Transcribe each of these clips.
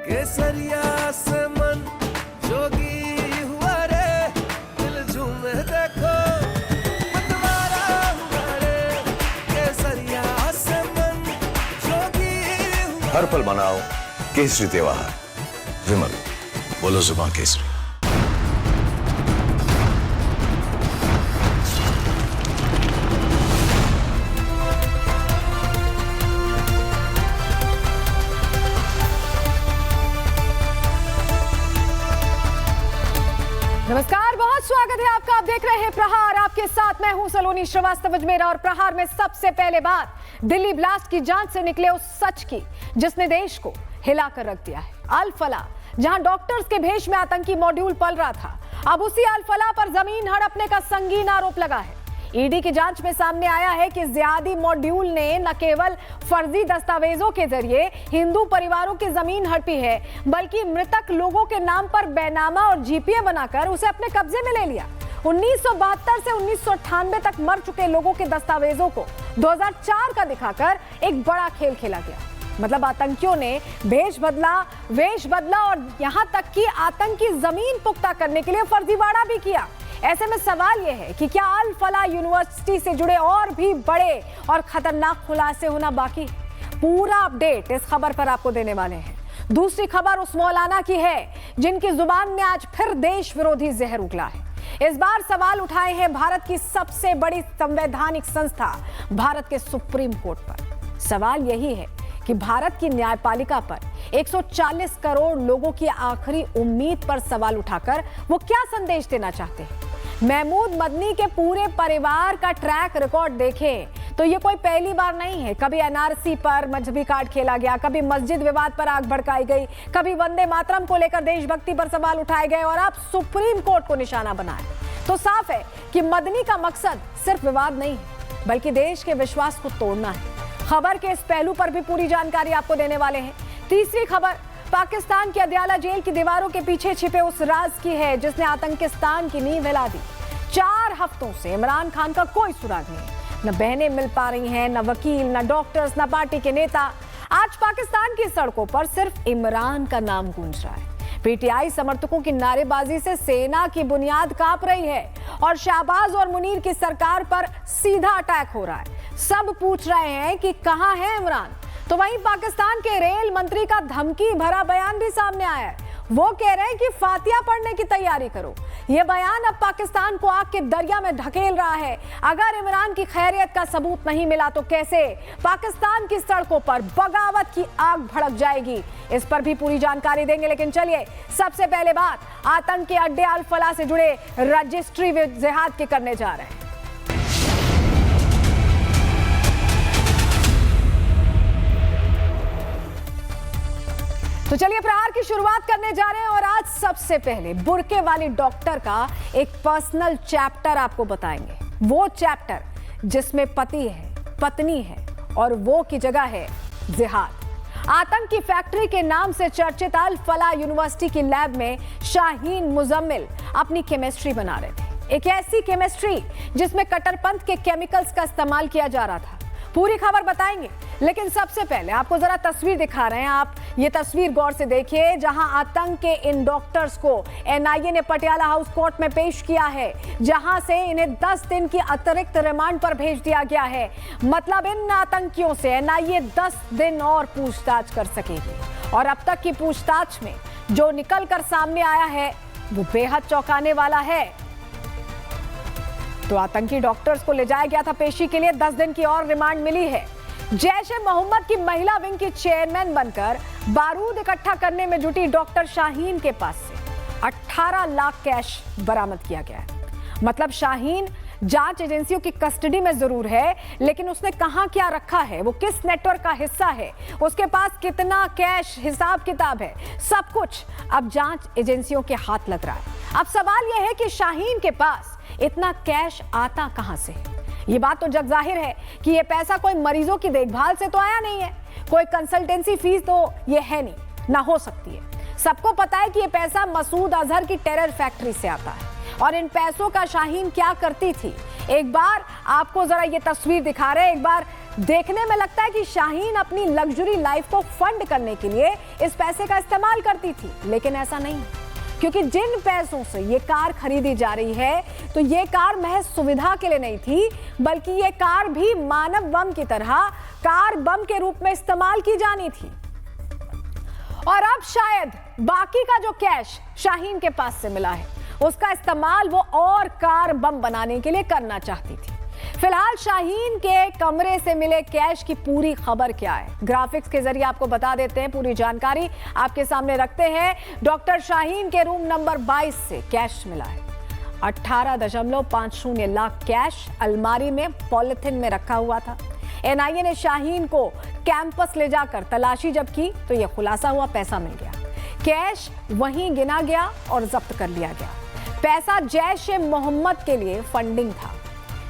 केसरिया से मन जोगी हुआ रे, दिल झूमे देखो मतवारा हुआ रे। केसरिया से मन जोगी हुआ। हर पल मनाओ केसरी त्योहार। विमल, बोलो जुबान केसरी। नमस्कार, बहुत स्वागत है आपका। आप देख रहे हैं प्रहार। आपके साथ मैं हूं सलोनी श्रीवास्तव अजमेरा। और प्रहार में सबसे पहले बात दिल्ली ब्लास्ट की जांच से निकले उस सच की जिसने देश को हिलाकर रख दिया है। अल फला, जहां डॉक्टर्स के भेष में आतंकी मॉड्यूल पल रहा था, अब उसी अल फला पर जमीन हड़पने का संगीन आरोप लगा है। ईडी की जांच में सामने आया है कि जिहादी मॉड्यूल ने न केवल फर्जी दस्तावेजों के जरिए हिंदू परिवारों की जमीन हड़पी है, बल्कि मृतक लोगों के नाम पर बैनामा और जीपीए बनाकर उसे अपने कब्जे में ले लिया। 1972 से 1998 तक मर चुके लोगों के दस्तावेजों को 2004 का दिखाकर एक बड़ा खेल खेला गया। मतलब आतंकियों ने वेश बदला और यहां तक कि आतंकी जमीन पुख्ता करने के लिए फर्जीवाड़ा भी किया। ऐसे में सवाल यह है कि क्या अल फला यूनिवर्सिटी से जुड़े और भी बड़े और खतरनाक खुलासे होना बाकी है? पूरा अपडेट इस खबर पर आपको देने वाले हैं। दूसरी खबर उस मौलाना की है जिनकी जुबान में आज फिर देश विरोधी जहर उगला है। इस बार सवाल उठाए हैं भारत की सबसे बड़ी संवैधानिक संस्था भारत के सुप्रीम कोर्ट पर। सवाल यही है कि भारत की न्यायपालिका पर 140 करोड़ लोगों की आखिरी उम्मीद पर सवाल उठाकर वो क्या संदेश देना चाहते हैं। महमूद मदनी के पूरे परिवार का ट्रैक रिकॉर्ड देखें तो ये कोई पहली बार नहीं है। कभी एनआरसी पर मजहबी कार्ड खेला गया, कभी मस्जिद विवाद पर आग भड़काई गई, कभी वंदे मातरम को लेकर देशभक्ति पर सवाल उठाए गए और अब सुप्रीम कोर्ट को निशाना बनाया। तो साफ है कि मदनी का मकसद सिर्फ विवाद नहीं है, बल्कि देश के विश्वास को तोड़ना है। खबर के इस पहलू पर भी पूरी जानकारी आपको देने वाले हैं। तीसरी खबर पाकिस्तान की अदयाला जेल की दीवारों के पीछे छिपे उस राज की है जिसने आतंकिस्तान की नींव हिला दी। 4 हफ्तों से इमरान खान का कोई सुराग नहीं। न बहनें मिल पा रही हैं, न वकील, न डॉक्टर्स, न पार्टी के नेता। आज पाकिस्तान की सड़कों पर सिर्फ इमरान का नाम गूंज रहा है। पीटीआई समर्थकों की नारेबाजी से सेना की बुनियाद कांप रही है और शाहबाज और मुनीर की सरकार पर सीधा अटैक हो रहा है। सब पूछ रहे हैं कि कहां है इमरान। तो वहीं पाकिस्तान के रेल मंत्री का धमकी भरा बयान भी सामने आया है। वो कह रहे हैं कि फातिहा पढ़ने की तैयारी करो। यह बयान अब पाकिस्तान को आग के दरिया में ढकेल रहा है। अगर इमरान की खैरियत का सबूत नहीं मिला तो कैसे पाकिस्तान की सड़कों पर बगावत की आग भड़क जाएगी। इस पर भी पूरी जानकारी देंगे, लेकिन चलिए सबसे पहले बात आतंक के अड्डे अल फला से जुड़े रजिस्ट्री जिहाद के करने जा रहे हैं। तो चलिए प्रहार की शुरुआत करने जा रहे हैं और आज सबसे पहले बुर्के वाली डॉक्टर का एक पर्सनल चैप्टर आपको बताएंगे। वो चैप्टर जिसमें पति है, पत्नी है और वो की जगह है जिहाद। आतंक की फैक्ट्री के नाम से चर्चित अल फला यूनिवर्सिटी की लैब में शाहीन मुजम्मिल अपनी केमिस्ट्री बना रहे थे। एक ऐसी केमिस्ट्री जिसमें कट्टरपंथ के केमिकल्स का इस्तेमाल किया जा रहा था। पूरी खबर बताएंगे, लेकिन सबसे पहले आपको जरा तस्वीर दिखा रहे हैं। आप ये तस्वीर गौर से देखिए, जहां आतंक के इन डॉक्टर्स को एनआईए ने पटियाला हाउस कोर्ट में पेश किया है, जहां से इन्हें 10 दिन की अतिरिक्त रिमांड पर भेज दिया गया है। मतलब इन आतंकियों से एनआईए 10 दिन और पूछताछ कर सकेगी। और अब तक की पूछताछ में जो निकल कर सामने आया है वो बेहद चौंकाने वाला है। तो आतंकी डॉक्टर्स को ले जाया गया था पेशी के लिए, 10 दिन की और रिमांड मिली है। जैश-ए-मोहम्मद की महिला विंग की चेयरमैन बनकर बारूद इकट्ठा करने में जुटी डॉक्टर शाहीन के पास से 18 लाख कैश बरामद किया गया है। मतलब शाहीन जांच एजेंसियों की कस्टडी में जरूर है, लेकिन उसने कहां क्या रखा है, वो किस नेटवर्क का हिस्सा है, उसके पास कितना कैश, हिसाब किताब है, सब कुछ अब जांच एजेंसियों के हाथ लग रहा है। अब सवाल यह है कि शाहीन के पास इतना कैश आता कहां से? ये बात तो जग जाहिर है कि ये पैसा कोई मरीजों की देखभाल से तो आया नहीं है, कोई कंसल्टेंसी फीस तो ये है नहीं, ना हो सकती है। सबको पता है कि ये पैसा मसूद अजहर की टेरर फैक्ट्री से आता है। और इन पैसों का शाहीन क्या करती थी? एक बार आपको जरा ये तस्वीर दिखा रहे हैं, एक बार देखने में लगता है कि शाहीन अपनी लग्जरी लाइफ को फंड करने के लिए इस पैसे का इस्तेमाल करती थी, लेकिन ऐसा नहीं, क्योंकि जिन पैसों से ये कार खरीदी जा रही है तो ये कार महज सुविधा के लिए नहीं थी, बल्कि ये कार भी मानव बम की तरह कार बम के रूप में इस्तेमाल की जानी थी। और अब शायद बाकी का जो कैश शाहीन के पास से मिला है उसका इस्तेमाल वो और कार बम बनाने के लिए करना चाहती थी। फिलहाल शाहीन के कमरे से मिले कैश की पूरी खबर क्या है, ग्राफिक्स के जरिए आपको बता देते हैं। पूरी जानकारी आपके सामने रखते हैं। डॉक्टर शाहीन के रूम नंबर 22 से कैश मिला है 18.50 लाख कैश अलमारी में पॉलिथिन में रखा हुआ था। एनआईए ने शाहीन को कैंपस ले जाकर तलाशी जब की तो यह खुलासा हुआ, पैसा मिल गया। कैश वहीं गिना गया और जब्त कर लिया गया। पैसा जैश-ए-मोहम्मद के लिए फंडिंग था।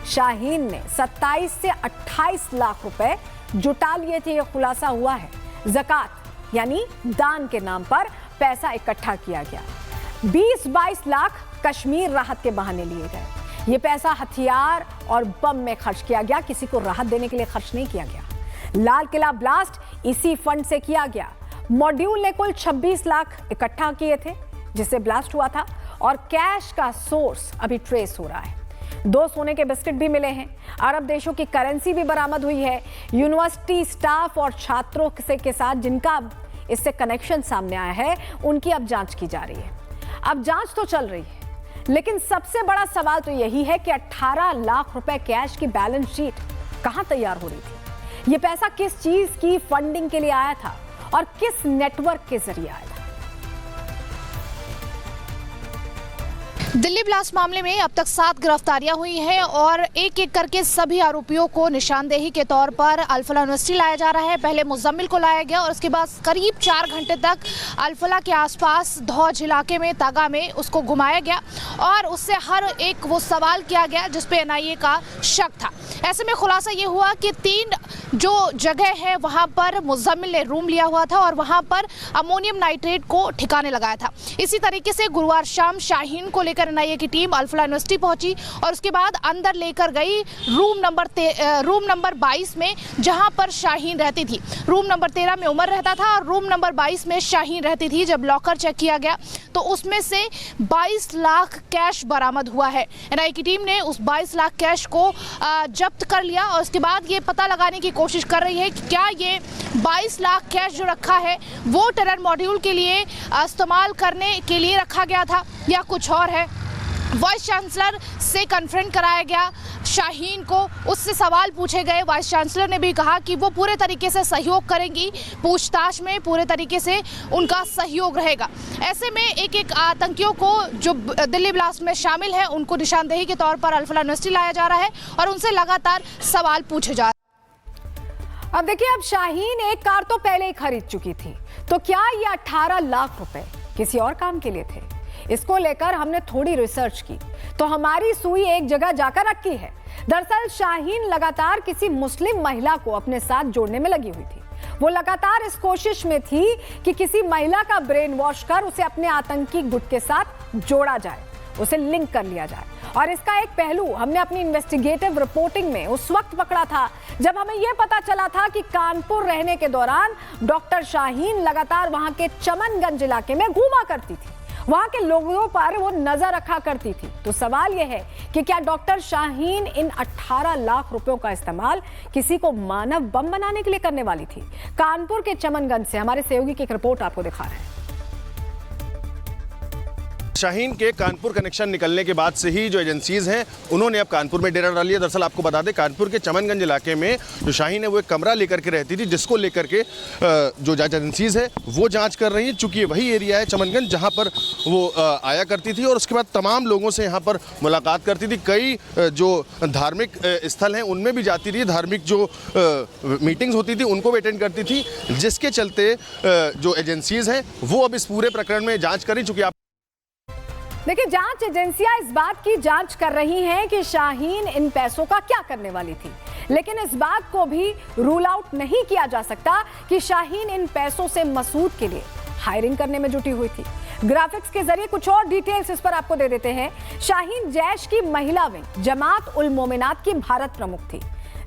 शाहीन ने 27 से 28 लाख रुपए जुटा लिए थे, यह खुलासा हुआ है। ज़कात यानी दान के नाम पर पैसा इकट्ठा किया गया। 20-22 लाख कश्मीर राहत के बहाने लिए गए। यह पैसा हथियार और बम में खर्च किया गया, किसी को राहत देने के लिए खर्च नहीं किया गया। लाल किला ब्लास्ट इसी फंड से किया गया। मॉड्यूल ने कुल 26 लाख इकट्ठा किए थे जिससे ब्लास्ट हुआ था, और कैश का सोर्स अभी ट्रेस हो रहा है। 2 सोने के बिस्किट भी मिले हैं। अरब देशों की करेंसी भी बरामद हुई है। यूनिवर्सिटी स्टाफ और छात्रों के साथ जिनका इससे कनेक्शन सामने आया है उनकी अब जांच की जा रही है। अब जांच तो चल रही है, लेकिन सबसे बड़ा सवाल तो यही है कि 18 लाख रुपए कैश की बैलेंस शीट कहां तैयार हो रही थी। यह पैसा किस चीज की फंडिंग के लिए आया था और किस नेटवर्क के जरिए आया था। दिल्ली ब्लास्ट मामले में अब तक 7 गिरफ्तारियां हुई हैं और एक एक करके सभी आरोपियों को निशानदेही के तौर पर अल्फला यूनिवर्सिटी लाया जा रहा है। पहले मुजम्मिल को लाया गया और उसके बाद करीब 4 घंटे तक अल्फला के आसपास धौज इलाके में तागा में उसको घुमाया गया और उससे हर एक वो सवाल किया गया जिस पे एनआईए का शक था। ऐसे में खुलासा ये हुआ कि 3 जो जगह है वहाँ पर मुजम्मिल ने रूम लिया हुआ था और वहाँ पर अमोनियम नाइट्रेट को ठिकाने लगाया था। इसी तरीके से गुरुवार शाम शाहीन को लेकर एनआईए की टीम अल्फला यूनिवर्सिटी पहुंची और उसके बाद अंदर लेकर गई रूम नंबर 22 में, जहां पर शाहीन रहती थी। रूम नंबर 13 में उमर रहता था और रूम नंबर 22 में शाहीन रहती थी। जब लॉकर चेक किया गया तो उसमें से 22 लाख कैश बरामद हुआ है। एनआईए की टीम ने उस 22 लाख कैश को जब्त कर लिया और उसके बाद ये पता लगाने की कोशिश कर रही है कि क्या ये 22 लाख कैश जो रखा है वो टेरर मॉड्यूल के लिए इस्तेमाल करने के लिए रखा गया था या कुछ और है। वाइस चांसलर से कन्फ्रंट कराया गया शाहीन को, उससे सवाल पूछे गए। वाइस चांसलर ने भी कहा कि वो पूरे तरीके से सहयोग करेंगी, पूछताछ में पूरे तरीके से उनका सहयोग रहेगा। ऐसे में एक एक आतंकियों को जो दिल्ली ब्लास्ट में शामिल है उनको निशानदेही के तौर पर अल्फला यूनिवर्सिटी लाया जा रहा है और उनसे लगातार सवाल पूछे जा रहे हैं। अब देखिए, अब शाहीन एक कार तो पहले ही खरीद चुकी थी, तो क्या ये 18 लाख रुपए किसी और काम के लिए थे? इसको लेकर हमने थोड़ी रिसर्च की तो हमारी सुई एक जगह जाकर अटकी है। दरअसल शाहीन लगातार किसी मुस्लिम महिला को अपने साथ जोड़ने में लगी हुई थी। वो लगातार इस कोशिश में थी कि किसी महिला का ब्रेन वॉश कर उसे अपने आतंकी गुट के साथ जोड़ा जाए, उसे लिंक कर लिया जाए। और इसका एक पहलू हमने अपनी इन्वेस्टिगेटिव रिपोर्टिंग में उस वक्त पकड़ा था जब हमें यह पता चला था कि कानपुर रहने के दौरान डॉक्टर शाहीन लगातार वहां के चमनगंज इलाके में घूमा करती थी, वहां के लोगों पर वो नजर रखा करती थी। तो सवाल यह है कि क्या डॉक्टर शाहीन इन 18 लाख रुपयों का इस्तेमाल किसी को मानव बम बनाने के लिए करने वाली थी? कानपुर के चमनगंज से हमारे सहयोगी की एक रिपोर्ट आपको दिखा रहे हैं। शाहीन के कानपुर कनेक्शन निकलने के बाद से ही जो एजेंसीज हैं उन्होंने अब कानपुर में डेरा डाल लिया। दरअसल आपको बता दें, कानपुर के चमनगंज इलाके में जो शाहीन है वो एक कमरा लेकर के रहती थी, जिसको लेकर के जो जांच एजेंसीज है वो जांच कर रही है। चूंकि ये वही एरिया है चमनगंज जहां पर वो आया करती थी और उसके बाद तमाम लोगों से यहाँ पर मुलाकात करती थी। कई जो धार्मिक स्थल हैं उनमें भी जाती थी, धार्मिक जो मीटिंग्स होती थी उनको भी अटेंड करती थी, जिसके चलते जो एजेंसीज हैं वो अब इस पूरे प्रकरण में जाँच करी। चूँकि देखिए, जांच एजेंसियां इस बात की जांच कर रही हैं कि शाहीन इन पैसों का क्या करने वाली थी, लेकिन इस बात को भी रूल आउट नहीं किया जा सकता कि शाहीन इन पैसों से मसूद के लिए हायरिंग करने में जुटी हुई थी। ग्राफिक्स के जरिए कुछ और डिटेल्स इस पर आपको दे देते हैं। शाहीन जैश की महिला विंग जमात उल मोमिनात की भारत प्रमुख थी।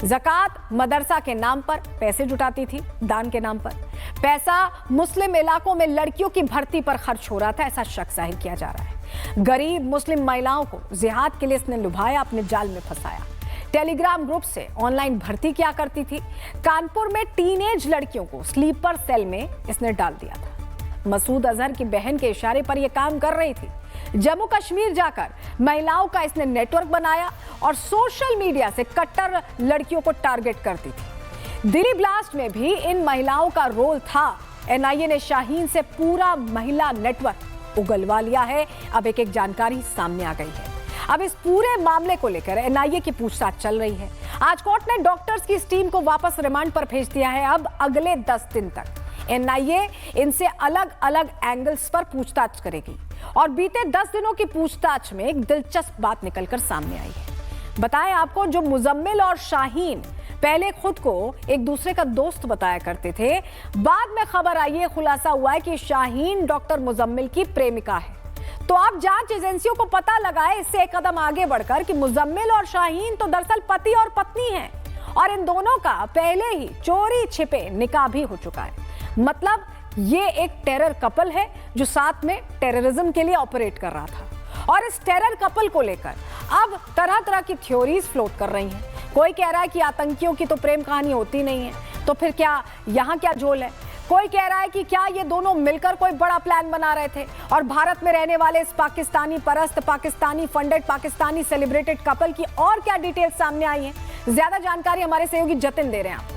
ज़कात मदरसा के नाम पर पैसे जुटाती थी, दान के नाम पर। पैसा मुस्लिम इलाकों में लड़कियों की भर्ती पर खर्च हो रहा था, ऐसा शक जाहिर किया जा रहा है। गरीब मुस्लिम महिलाओं को जिहाद के लिए इसने लुभाया, अपने जाल में फंसाया। टेलीग्राम ग्रुप से ऑनलाइन भर्ती किया करती थी। कानपुर में टीनेज लड़कियों को स्लीपर सेल में इसने डाल दिया था। मसूद अजहर की बहन के इशारे पर यह काम कर रही थी। जम्मू कश्मीर जाकर महिलाओं का इसने नेटवर्क बनाया और सोशल मीडिया से कट्टर लड़कियों को टारगेट करती थी। दिल्ली ब्लास्ट में भी इन महिलाओं का रोल था। एनआईए ने शाहीन से पूरा महिला नेटवर्क उगलवा लिया है। अब एक जानकारी सामने आ गई है। अब इस पूरे मामले को लेकर एनआईए की पूछताछ चल रही है। आज कोर्ट ने डॉक्टर्स की इस टीम को वापस रिमांड पर भेज दिया है। अब अगले 10 दिन तक एनआईए इनसे अलग अलग एंगल्स पर पूछताछ करेगी और बीते 10 दिनों की पूछताछ में एक दिलचस्प बात निकलकर सामने आई है। बताएं आपको, जो मुजम्मिल और शाहीन पहले खुद को एक दूसरे का दोस्त बताया करते थे, बाद में खबर आई है, खुलासा हुआ है कि शाहीन डॉक्टर मुजम्मिल की प्रेमिका है। तो अब जांच एजेंसियों को पता लगा है इससे एक कदम आगे बढ़कर कि मुजम्मिल और शाहीन तो दरअसल पति और पत्नी हैं और इन दोनों का पहले ही चोरी छिपे निकाह भी हो चुका है। मतलब ये एक टेरर कपल है जो साथ में टेररिज्म के लिए ऑपरेट कर रहा था। और इस टेरर कपल को लेकर अब तरह तरह की थ्योरीज फ्लोट कर रही हैं। कोई कह रहा है कि आतंकियों की तो प्रेम कहानी होती नहीं है, तो फिर क्या यहाँ क्या झोल है। कोई कह रहा है कि क्या ये दोनों मिलकर कोई बड़ा प्लान बना रहे थे और भारत में रहने वाले इस पाकिस्तानी परस्त, Pakistani funded, Pakistani celebrated couple की और क्या डिटेल्स सामने आई हैं। ज्यादा जानकारी हमारे सहयोगी जतिन दे रहे हैं आपको।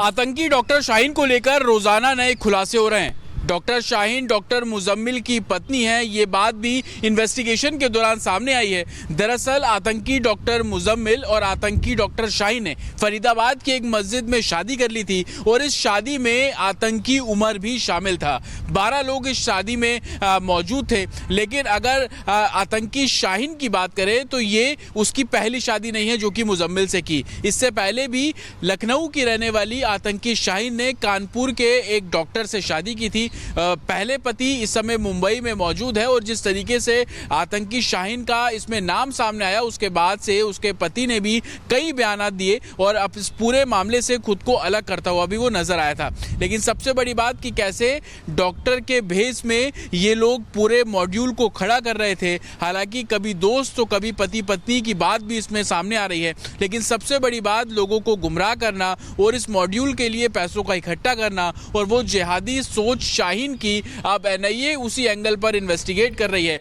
आतंकी डॉक्टर शाहीन को लेकर रोजाना नए खुलासे हो रहे हैं। डॉक्टर शाहीन डॉक्टर मुजम्मिल की पत्नी है, ये बात भी इन्वेस्टिगेशन के दौरान सामने आई है। दरअसल आतंकी डॉक्टर मुजम्मिल और आतंकी डॉक्टर शाहीन ने फरीदाबाद की एक मस्जिद में शादी कर ली थी और इस शादी में आतंकी उमर भी शामिल था। 12 लोग इस शादी में मौजूद थे। लेकिन अगर आतंकी शाहीन की बात करें तो ये उसकी पहली शादी नहीं है जो कि मुजम्मिल से की। इससे पहले भी लखनऊ की रहने वाली आतंकी शाहीन ने कानपुर के एक डॉक्टर से शादी की थी। पहले पति इस समय मुंबई में मौजूद है और जिस तरीके से आतंकी शाहीन का इसमें नाम सामने आया, उसके बाद से उसके पति ने भी कई बयानात दिए और अब इस पूरे मामले से खुद को अलग करता हुआ भी वो नजर आया था। लेकिन सबसे बड़ी बात कि कैसे डॉक्टर के भेस में ये लोग पूरे मॉड्यूल को खड़ा कर रहे थे। हालांकि कभी दोस्त तो कभी पति पत्नी की बात भी इसमें सामने आ रही है। लेकिन सबसे बड़ी बात लोगों को गुमराह करना और इस मॉड्यूल के लिए पैसों का इकट्ठा करना और वो जिहादी सोच शाहीन की अब एनआईए उसी एंगल पर इन्वेस्टिगेट कर रही है।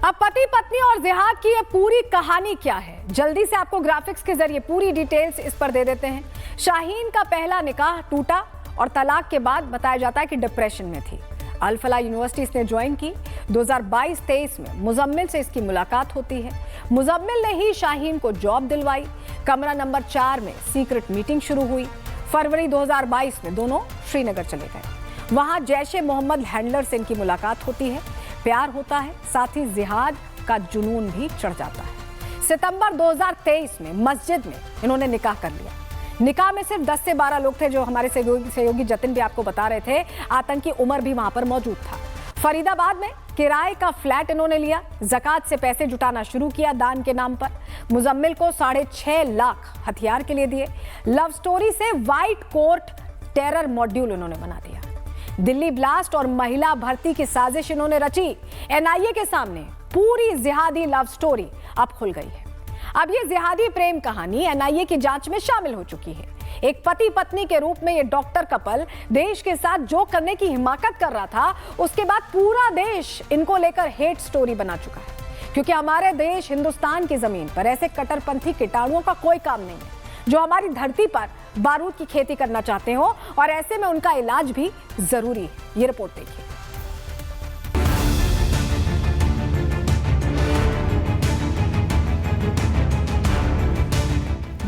अब पति पत्नी और जिहाद की ये पूरी कहानी क्या है, जल्दी से आपको ग्राफिक्स के जरिए पूरी डिटेल्स इस पर दे देते हैं। शाहीन का पहला निकाह टूटा और तलाक के बाद बताया जाता है कि डिप्रेशन में थी। अल फलाह यूनिवर्सिटी इसने ज्वाइन की। 2022-23 में मुजम्मिल से इसकी मुलाकात होती है। मुजम्मिल ने ही शाहीन को जॉब दिलवाई। कमरा नंबर 4 में सीक्रेट मीटिंग शुरू हुई। फरवरी 2022 में दोनों श्रीनगर चले गए। वहां जैशे मोहम्मद हैंडलर से इनकी मुलाकात होती है। प्यार होता है, साथ ही जिहाद का जुनून भी चढ़ जाता है। सितंबर 2023 में मस्जिद में इन्होंने निकाह कर लिया। निकाह में सिर्फ 10 से 12 लोग थे, जो हमारे सहयोगी जतिन भी आपको बता रहे थे। आतंकी उमर भी वहां पर मौजूद था। फरीदाबाद में किराए का फ्लैट इन्होंने लिया। ज़कात से पैसे जुटाना शुरू किया दान के नाम पर। मुजम्मिल को 6.5 लाख हथियार के लिए दिए। लव स्टोरी से व्हाइट कोट टेरर मॉड्यूल इन्होंने बना दिया। दिल्ली ब्लास्ट और महिला भर्ती की साजिश इन्होंने रची। एनआईए के सामने पूरी जिहादी लव स्टोरी अब खुल गई है। अब ये जिहादी प्रेम कहानी एनआईए की जांच में शामिल हो चुकी है। एक पति पत्नी के रूप में ये डॉक्टर कपल देश के साथ जो करने की हिमाकत कर रहा था, उसके बाद पूरा देश इनको लेकर हेट स्टोरी बना चुका है। क्योंकि हमारे देश हिंदुस्तान की जमीन पर ऐसे कट्टरपंथी कीटाणुओं का कोई काम नहीं है जो हमारी धरती पर बारूद की खेती करना चाहते हो, और ऐसे में उनका इलाज भी जरूरी है। ये रिपोर्ट देखिए।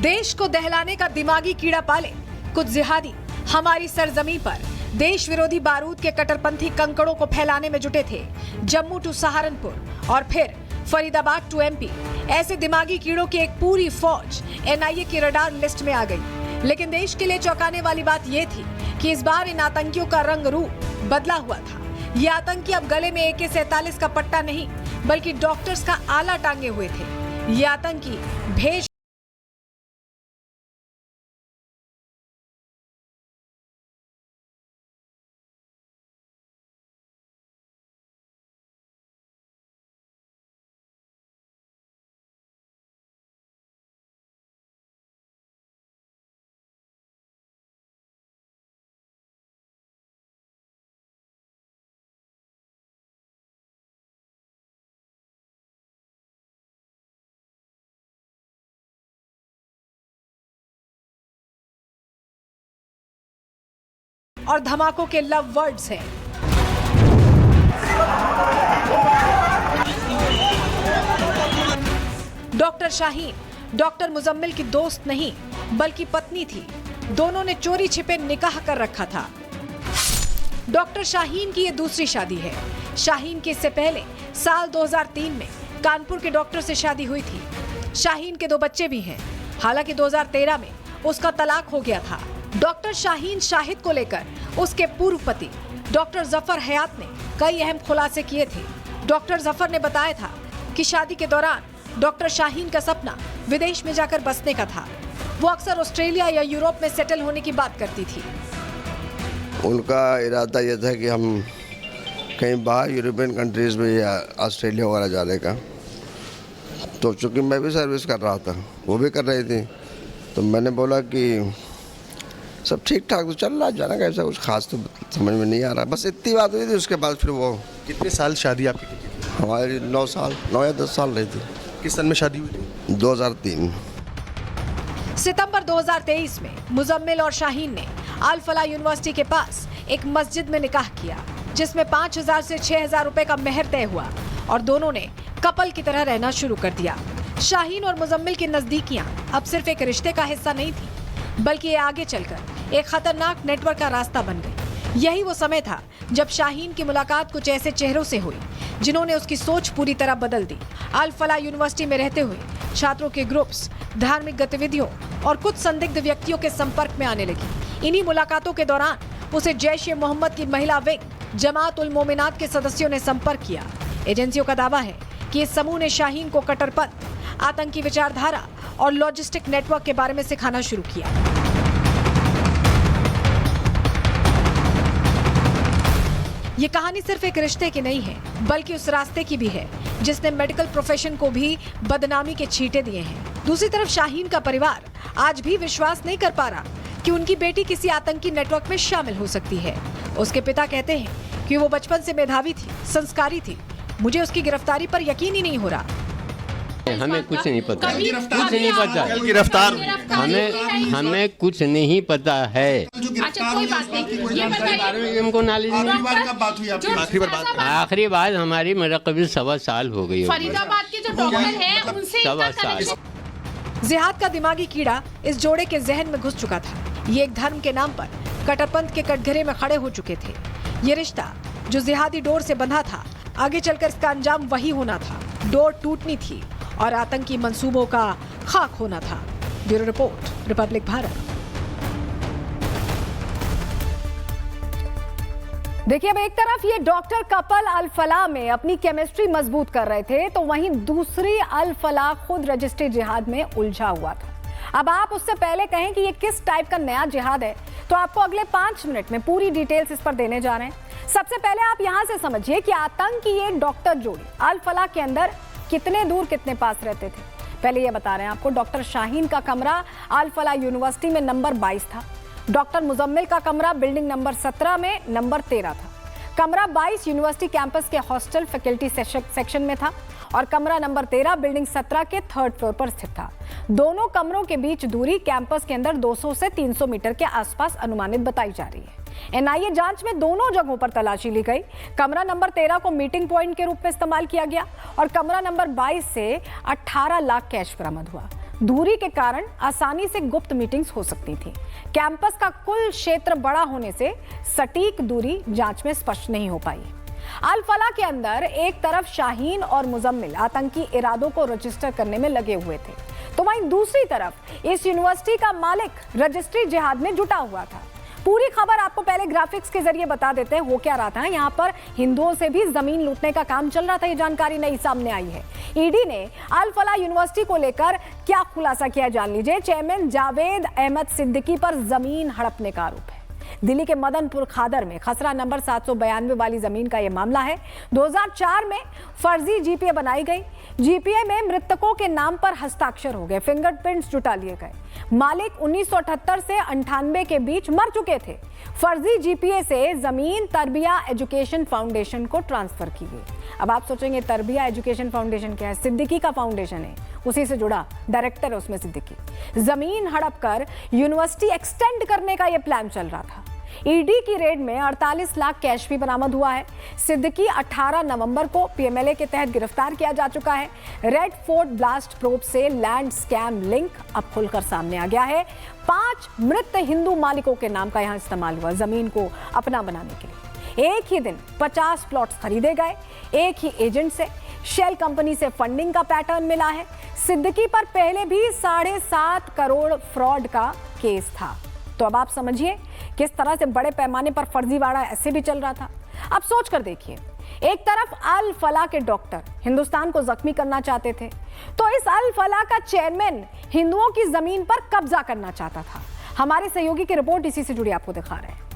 देश को दहलाने का दिमागी कीड़ा पाले कुछ जिहादी हमारी सरजमीं पर देश विरोधी बारूद के कट्टरपंथी कंकड़ों को फैलाने में जुटे थे। जम्मू टू सहारनपुर और फिर फरीदाबाद टू एमपी, ऐसे दिमागी कीड़ों की एक पूरी फौज एनआईए की रडार लिस्ट में आ गई। लेकिन देश के लिए चौंकाने वाली बात यह थी कि इस बार इन आतंकियों का रंग रूप बदला हुआ था। ये आतंकी अब गले में AK-47 का पट्टा नहीं, बल्कि डॉक्टर्स का आला टांगे हुए थे। ये आतंकी भेष और धमाकों के लव वर्ड्स हैं। डॉक्टर शाहीन डॉक्टर मुजम्मिल की दोस्त नहीं बल्कि पत्नी थी। दोनों ने चोरी छिपे निकाह कर रखा था। डॉक्टर शाहीन की ये दूसरी शादी है। शाहीन की इससे पहले साल 2003 में कानपुर के डॉक्टर से शादी हुई थी। शाहीन के 2 बच्चे भी हैं। हालांकि 2013 में उसका तलाक हो गया था। डॉक्टर शाहीन शाहिद को लेकर उसके पूर्व पति डॉक्टर जफर हयात ने कई अहम खुलासे किए थे। डॉक्टर जफर ने बताया था कि शादी के दौरान डॉक्टर शाहीन का सपना विदेश में जाकर बसने का था। वो अक्सर ऑस्ट्रेलिया या यूरोप में सेटल होने की बात करती थी। उनका इरादा यह था कि हम कहीं बाहर यूरोपियन कंट्रीज में या ऑस्ट्रेलिया वगैरह जाने का। तो चूँकि मैं भी सर्विस कर रहा था, वो भी कर रही थी, तो मैंने बोला कि सब ठीक ठाक तो चल रहा, जाना कैसा कुछ खास तो समझ में नहीं आ रहा। बस इतनी बात हुई थी। उसके बाद फिर वो कितने साल शादी आपकी की थी? हमारी 9 या 10 साल रही थी। किस सन में शादी हुई थी? 2003। सितंबर 2023 में मुजम्मिल और शाहीन ने अल फलाह यूनिवर्सिटी के पास एक मस्जिद में निकाह किया, जिसमें 5,000 से 6,000 रुपए का मेहर तय हुआ और दोनों ने कपल की तरह रहना शुरू कर दिया। शाहीन और मुजम्मिल की नजदीकियां अब सिर्फ एक रिश्ते का हिस्सा नहीं थी, बल्कि ये आगे चलकर एक खतरनाक नेटवर्क का रास्ता बन गई। यही वो समय था जब शाहीन की मुलाकात कुछ ऐसे चेहरों से हुई जिन्होंने उसकी सोच पूरी तरह बदल दी। अल फलाह यूनिवर्सिटी में रहते हुए छात्रों के ग्रुप्स धार्मिक गतिविधियों और कुछ संदिग्ध व्यक्तियों के संपर्क में आने लगी। इन्हीं मुलाकातों के दौरान उसे जैश ए मोहम्मद की महिला विंग जमात उल मोमिनात के सदस्यों ने संपर्क किया। एजेंसियों का दावा है कि इस समूह ने शाहीन को कट्टरपंथ, आतंकी विचारधारा और लॉजिस्टिक नेटवर्क के बारे में सिखाना शुरू किया। ये कहानी सिर्फ एक रिश्ते की नहीं है, बल्कि उस रास्ते की भी है जिसने मेडिकल प्रोफेशन को भी बदनामी के छींटे दिए हैं। दूसरी तरफ शाहीन का परिवार आज भी विश्वास नहीं कर पा रहा कि उनकी बेटी किसी आतंकी नेटवर्क में शामिल हो सकती है। उसके पिता कहते हैं कि वो बचपन से मेधावी थी, संस्कारी थी। मुझे उसकी गिरफ्तारी पर यकीन ही नहीं हो रहा। हमें कुछ नहीं पता, कुछ नहीं पता। गिरफ्तार हमें कुछ नहीं पता है। अच्छा कोई बात नहीं, ये बताइए हमको नॉलेज नहीं। कब बात हुई आपकी? आखिरी बार बात? आखिरी बात हमारी मेरा कभी 1.25 साल हो गई। फरीदाबाद के जो डॉक्टर हैं उनसे 1.25 साल। जिहाद का दिमागी कीड़ा इस जोड़े के जहन में घुस चुका था। ये एक धर्म के नाम पर कट्टरपंथ के कटघरे में खड़े हो चुके थे। ये रिश्ता जो जिहादी डोर से बंधा था, आगे चलकर इसका अंजाम वही होना था। डोर टूटनी थी और आतंकी मंसूबों का खाक होना था। Bureau report, Republic Bharat. देखिए, अब एक तरफ ये डॉक्टर कपल अल फलाह में अपनी केमिस्ट्री मजबूत कर रहे थे, तो वहीं दूसरी अल फलाह खुद रजिस्ट्री जिहाद में उलझा हुआ था। अब आप उससे पहले कहें कि ये किस टाइप का नया जिहाद है, तो आपको अगले 5 मिनट में पूरी डिटेल्स इस पर देने जा रहे हैं। सबसे पहले आप यहां से समझिए कि आतंकी ये डॉक्टर जोड़ी अल फलाह के अंदर कितने दूर कितने पास रहते थे। पहले ये बता रहे हैं आपको, डॉक्टर शाहीन का कमरा अल फलाह यूनिवर्सिटी में नंबर 22 था। डॉक्टर मुजम्मिल का कमरा बिल्डिंग नंबर 17 में नंबर 13 था। कमरा 22 यूनिवर्सिटी कैंपस के हॉस्टल फैकल्टी सेक्शन में था और कमरा नंबर 13 बिल्डिंग 17 के 3rd फ्लोर पर स्थित था। दोनों कमरों के बीच दूरी कैंपस के अंदर 200 से 300 मीटर के आसपास अनुमानित बताई जा रही है। एनआईए जांच में दोनों जगहों पर तलाशी ली गई। कमरा नंबर 13 को मीटिंग पॉइंट के रूप में इस्तेमाल किया गया और कमरा नंबर 22 से 18 लाख कैश बरामद हुआ। दूरी के कारण आसानी से गुप्त मीटिंग्स हो सकती थी। कैंपस का कुल क्षेत्र बड़ा होने से सटीक दूरी जांच में स्पष्ट नहीं हो पाई। अल फलाह के अंदर एक तरफ शाहीन और मुजम्मिल आतंकी इरादों को रजिस्टर करने में लगे हुए थे, तो वहीं दूसरी तरफ इस यूनिवर्सिटी का मालिक रजिस्ट्री जिहाद में जुटा हुआ था। पूरी खबर आपको पहले ग्राफिक्स के जरिए बता देते हैं। हो क्या रहा था, यहाँ पर हिंदुओं से भी जमीन लूटने का काम चल रहा था। ये जानकारी नई सामने आई है। ईडी ने अल फलाह यूनिवर्सिटी को लेकर क्या खुलासा किया, जान लीजिए। चेयरमैन जावेद अहमद सिद्दीकी पर जमीन हड़पने का आरोप है। दिल्ली के मदनपुर खादर में खसरा नंबर 792 वाली जमीन का यह मामला है। 2004 में फर्जी जीपीए बनाई गई। जीपीए में मृतकों के नाम पर हस्ताक्षर हो गए, फिंगरप्रिंट्स जुटा लिए गए। मालिक 1978 से 98 के बीच मर चुके थे। फर्जी जीपीए से जमीन तरबिया एजुकेशन फाउंडेशन को ट्रांसफर की गई। अब आप सोचेंगे तरबिया एजुकेशन फाउंडेशन क्या है? सिद्दीकी का फाउंडेशन है, उसी से जुड़ा डायरेक्टर है उसमें सिद्दीकी। जमीन हड़प कर यूनिवर्सिटी एक्सटेंड करने का यह प्लान चल रहा था। ईडी की रेड में 48 लाख कैश भी बरामद हुआ है। सिद्दीकी 18 नवंबर को पीएमएलए के तहत गिरफ्तार किया जा चुका है। रेड फोर्ट ब्लास्ट प्रोब से लैंड स्कैम लिंक अब खुलकर सामने आ गया है। 5 मृत हिंदू मालिकों के नाम का यहां इस्तेमाल हुआ जमीन को अपना बनाने के लिए। एक ही दिन 50 प्लॉट्स खरीदे गए, एक ही एजेंट से। शेल कंपनी से फंडिंग का पैटर्न मिला है। सिद्दीकी पर पहले भी 7.5 करोड़ फ्रॉड का केस था। तो अब आप समझिए किस तरह से बड़े पैमाने पर फर्जीवाड़ा ऐसे भी चल रहा था। अब सोच कर देखिए, एक तरफ अल फलाह के डॉक्टर हिंदुस्तान को जख्मी करना चाहते थे, तो इस अल फलाह का चेयरमैन हिंदुओं की जमीन पर कब्जा करना चाहता था। हमारे सहयोगी की रिपोर्ट इसी से जुड़ी आपको दिखा रहे हैं।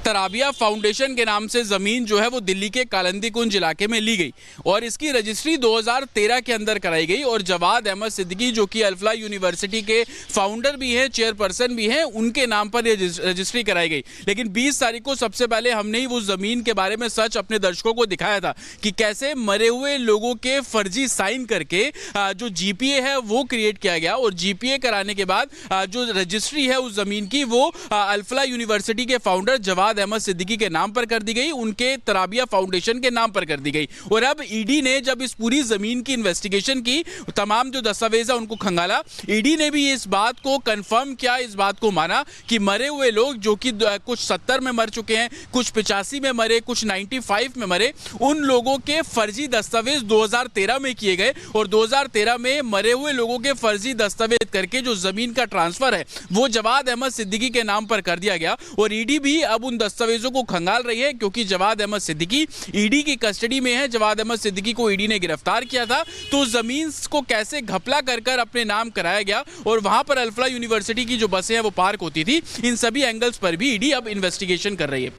तराबिया फाउंडेशन के नाम से जमीन जो है वो दिल्ली के कालिंदी कुंज इलाके में ली गई और इसकी रजिस्ट्री 2013 के अंदर कराई गई। और जवाद अहमद सिद्दीकी जो कि अल फलाह यूनिवर्सिटी के फाउंडर भी हैं, चेयरपर्सन भी हैं, उनके नाम पर यह रजिस्ट्री कराई गई। लेकिन 20 तारीख को सबसे पहले हमने ही वो जमीन के बारे में सच अपने दर्शकों को दिखाया था कि कैसे मरे हुए लोगों के फर्जी साइन करके जो जीपीए है वो क्रिएट किया गया और जीपीए कराने के बाद जो रजिस्ट्री है उस जमीन की वो अल फलाह यूनिवर्सिटी के फाउंडर जवाद अहमद सिद्दीकी के नाम पर कर दी गई, उनके तराबिया फाउंडेशन के नाम पर कर दी गई। और अब ईडी ने जब इस पूरी जमीन की इन्वेस्टिगेशन की, तमाम जो दस्तावेज है उनको खंगाला, ईडी ने भी इस बात को कंफर्म किया, इस बात को माना कि मरे हुए लोग जो कि कुछ 70 में मर चुके हैं, कुछ 85 में मरे, कुछ 95 में मरे, उन लोगों के फर्जी दस्तावेज 2013 में किए गए और 2013 में मरे हुए लोगों के फर्जी दस्तावेज करके जो जमीन का ट्रांसफर है वो जवाद अहमद सिद्दीकी के नाम पर कर दिया गया। और ईडी भी अब उन दस्तावेजों को खंगाल रही है क्योंकि जवाद अहमद सिद्दीकी ईडी की कस्टडी में है। जवाद अहमद सिद्दीकी को ईडी ने गिरफ्तार किया था, तो जमीन को कैसे घपला कर कर अपने नाम कराया गया और वहां पर अल फलाह यूनिवर्सिटी की जो बसें हैं वो पार्क होती थी, इन सभी एंगल्स पर भी ईडी अब इन्वेस्टिगेशन कर रही है।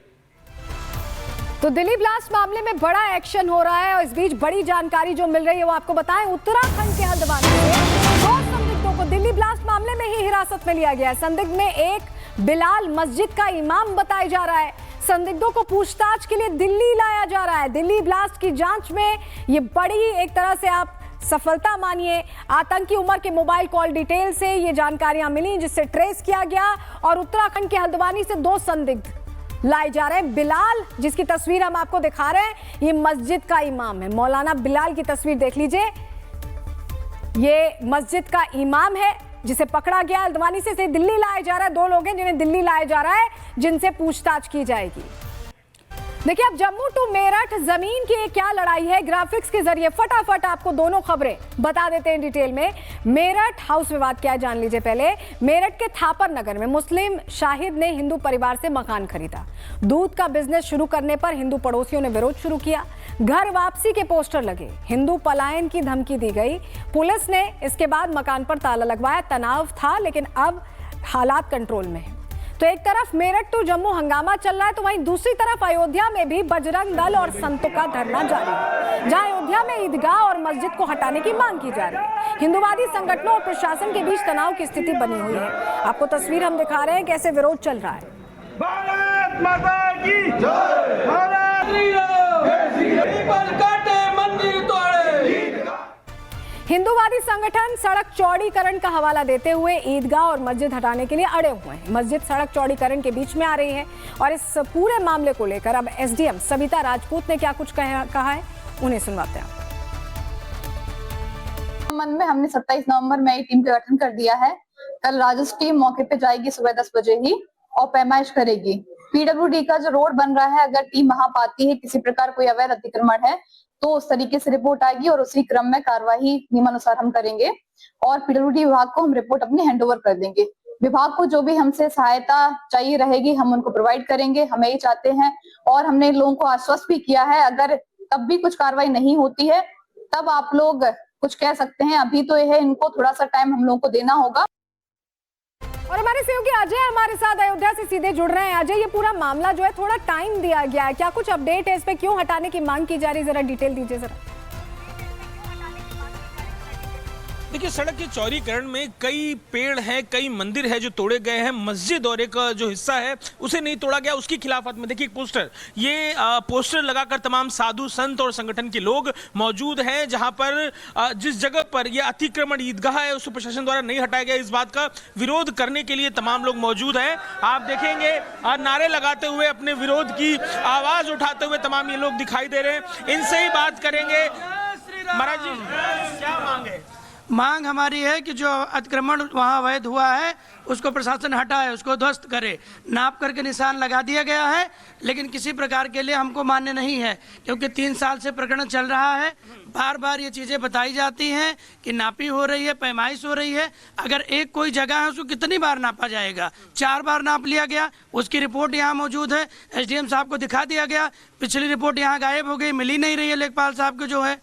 तो दिल्ली ब्लास्ट मामले में बड़ा एक्शन हो रहा है और इस बीच बड़ी जानकारी जो मिल रही है वो आपको बताएं। उत्तराखंड के हल्द्वानी से 2 संदिग्धों को दिल्ली ब्लास्ट मामले में ही हिरासत में लिया गया है। संदिग्ध में एक बिलाल मस्जिद का इमाम बताया जा रहा है। संदिग्धों को पूछताछ के लिए दिल्ली लाया जा रहा है। दिल्ली ब्लास्ट की जांच में ये बड़ी एक तरह से आप सफलता मानिए। आतंकी उमर के मोबाइल कॉल डिटेल से ये जानकारियां मिली जिससे ट्रेस किया गया और उत्तराखंड के हल्द्वानी से 2 संदिग्ध लाए जा रहे हैं। बिलाल, जिसकी तस्वीर हम आपको दिखा रहे हैं, ये मस्जिद का इमाम है। मौलाना बिलाल की तस्वीर देख लीजिए, ये मस्जिद का इमाम है जिसे पकड़ा गया। हल्द्वानी से दिल्ली लाया जा रहा है। 2 लोग हैं जिन्हें दिल्ली लाया जा रहा है, जिनसे पूछताछ की जाएगी। देखिए, अब जम्मू टू मेरठ जमीन की क्या लड़ाई है, ग्राफिक्स के जरिए फटाफट आपको दोनों खबरें बता देते हैं डिटेल में। मेरठ हाउस विवाद क्या है जान लीजिए पहले। मेरठ के थापर नगर में मुस्लिम शाहिद ने हिंदू परिवार से मकान खरीदा। दूध का बिजनेस शुरू करने पर हिंदू पड़ोसियों ने विरोध शुरू किया। घर वापसी के पोस्टर लगे, हिंदू पलायन की धमकी दी गई। पुलिस ने इसके बाद मकान पर ताला लगवाया। तनाव था लेकिन अब हालात कंट्रोल में है। तो एक तरफ मेरठ टू जम्मू हंगामा चल रहा है, तो वहीं दूसरी तरफ अयोध्या में भी बजरंग दल और संतों का धरना जारी है, जहां अयोध्या में ईदगाह और मस्जिद को हटाने की मांग की जा रही है। हिंदूवादी संगठनों और प्रशासन के बीच तनाव की स्थिति बनी हुई है। आपको तस्वीर हम दिखा रहे हैं कैसे विरोध चल रहा है। भारत माता की जय, भारत मंदिर तोड़े। हिंदूवादी संगठन सड़क चौड़ीकरण का हवाला देते हुए ईदगाह और मस्जिद हटाने के लिए अड़े हुए हैं। मस्जिद सड़क चौड़ीकरण के बीच में आ रही है और इस पूरे मामले को लेकर अब एसडीएम सविता राजपूत ने क्या कुछ कहा है, उन्हें सुनवाते हैं। संबंध में हमने 27 नवंबर में एक टीम का गठन कर दिया है। कल राजस्व टीम मौके पे जाएगी सुबह 10 बजे ही और पैमाइश करेगी। पीडब्ल्यूडी का जो रोड बन रहा है, अगर टीम वहां पाती है किसी प्रकार कोई अवैध अतिक्रमण है तो उस तरीके से रिपोर्ट आएगी और उसी क्रम में कार्रवाई नियमानुसार हम करेंगे और पीडब्ल्यूडी विभाग को हम रिपोर्ट अपनी हैंडओवर कर देंगे। विभाग को जो भी हमसे सहायता चाहिए रहेगी हम उनको प्रोवाइड करेंगे, हम यही चाहते हैं। और हमने इन लोगों को आश्वस्त भी किया है, अगर तब भी कुछ कार्रवाई नहीं होती है तब आप लोग कुछ कह सकते हैं। अभी तो यह है, इनको थोड़ा सा टाइम हम लोगों को देना होगा। और हमारे सहयोगी अजय हमारे साथ अयोध्या से सीधे जुड़ रहे हैं। अजय, ये पूरा मामला जो है थोड़ा टाइम दिया गया है, क्या कुछ अपडेट है इस पे, क्यों हटाने की मांग की जा रही है, जरा डिटेल दीजिए जरा। देखिए, सड़क के चौड़ीकरण में कई पेड़ हैं, कई मंदिर है जो तोड़े गए हैं। मस्जिद और एक जो हिस्सा है उसे नहीं तोड़ा गया, उसकी खिलाफत में देखिए एक पोस्टर, ये पोस्टर लगाकर तमाम साधु संत और संगठन के लोग मौजूद हैं। जहां पर जिस जगह पर यह अतिक्रमण ईदगाह है उसे प्रशासन द्वारा नहीं हटाया गया, इस बात का विरोध करने के लिए तमाम लोग मौजूद हैं। आप देखेंगे नारे लगाते हुए, अपने विरोध की आवाज उठाते हुए तमाम ये लोग दिखाई दे रहे हैं। इनसे ही बात करेंगे। महाराज जी, क्या मांग है? मांग हमारी है कि जो अतिक्रमण वहाँ अवैध हुआ है उसको प्रशासन हटाए, उसको ध्वस्त करे। नाप करके निशान लगा दिया गया है, लेकिन किसी प्रकार के लिए हमको मान्य नहीं है, क्योंकि 3 साल से प्रकरण चल रहा है। बार बार ये चीज़ें बताई जाती हैं कि नापी हो रही है, पैमाइश हो रही है। अगर एक कोई जगह है उसको कितनी बार नापा जाएगा? 4 बार नाप लिया गया, उसकी रिपोर्ट यहाँ मौजूद है, SDM साहब को दिखा दिया गया। पिछली रिपोर्ट यहाँ गायब हो गई, मिली नहीं रही है लेखपाल साहब को जो है।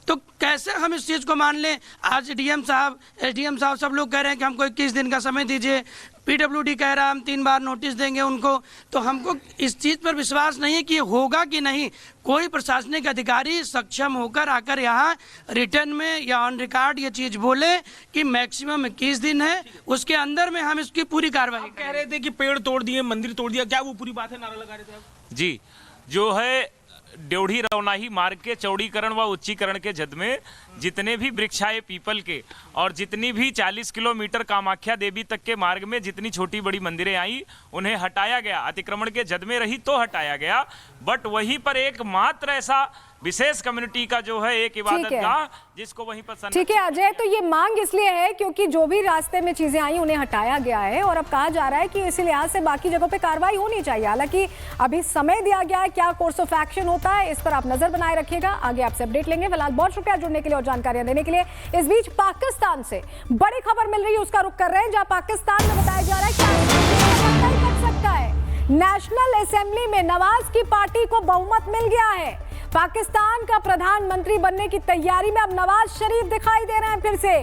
तो कैसे हम इस चीज़ को मान लें? आज DM साहब, SDM साहब सब लोग कह रहे हैं कि हमको 21 दिन का समय दीजिए। PWD कह रहा है हम 3 बार नोटिस देंगे उनको। तो हमको इस चीज़ पर विश्वास नहीं है कि ये होगा कि नहीं। कोई प्रशासनिक अधिकारी सक्षम होकर आकर यहाँ रिटर्न में या ऑन रिकॉर्ड ये चीज़ बोले कि मैक्सिमम 21 दिन है, उसके अंदर में हम इसकी पूरी कार्रवाई। कह रहे थे कि पेड़ तोड़ दिए, मंदिर तोड़ दिया, क्या वो पूरी बात है? नारा लगा रहे थे आप। जी, जो है ड्योढ़ी रवनाही मार्ग के चौड़ीकरण व उच्चीकरण के जद में जितने भी वृक्षाए पीपल के और जितनी भी 40 किलोमीटर कामाख्या देवी तक के मार्ग में जितनी छोटी बड़ी मंदिरें आई उन्हें हटाया गया। अतिक्रमण के जद में रही तो हटाया गया, बट वहीं पर एकमात्र ऐसा विशेष कम्युनिटी का जो है एक इबादतगाह जिसको वहीं पर। ठीक है अजय, तो ये मांग इसलिए है क्योंकि जो भी रास्ते में चीजें आई उन्हें हटाया गया है और अब कहा जा रहा है कि इसी लिहाज से बाकी जगहों पे कार्रवाई होनी चाहिए। हालांकि अभी समय दिया गया है, क्या कोर्स ऑफ एक्शन होता है इस पर आप नजर बनाए रखिएगा। आगे आपसे अपडेट लेंगे। फिलहाल बहुत शुक्रिया जुड़ने के लिए और जानकारियां देने के लिए। इस बीच पाकिस्तान से बड़ी खबर मिल रही है, उसका रुख कर रहे हैं, जहां पाकिस्तान में बताया जा रहा है क्या कर सकता है। नेशनल असेंबली में नवाज की पार्टी को बहुमत मिल गया है। पाकिस्तान का प्रधानमंत्री बनने की तैयारी में अब नवाज शरीफ दिखाई दे रहे हैं। फिर से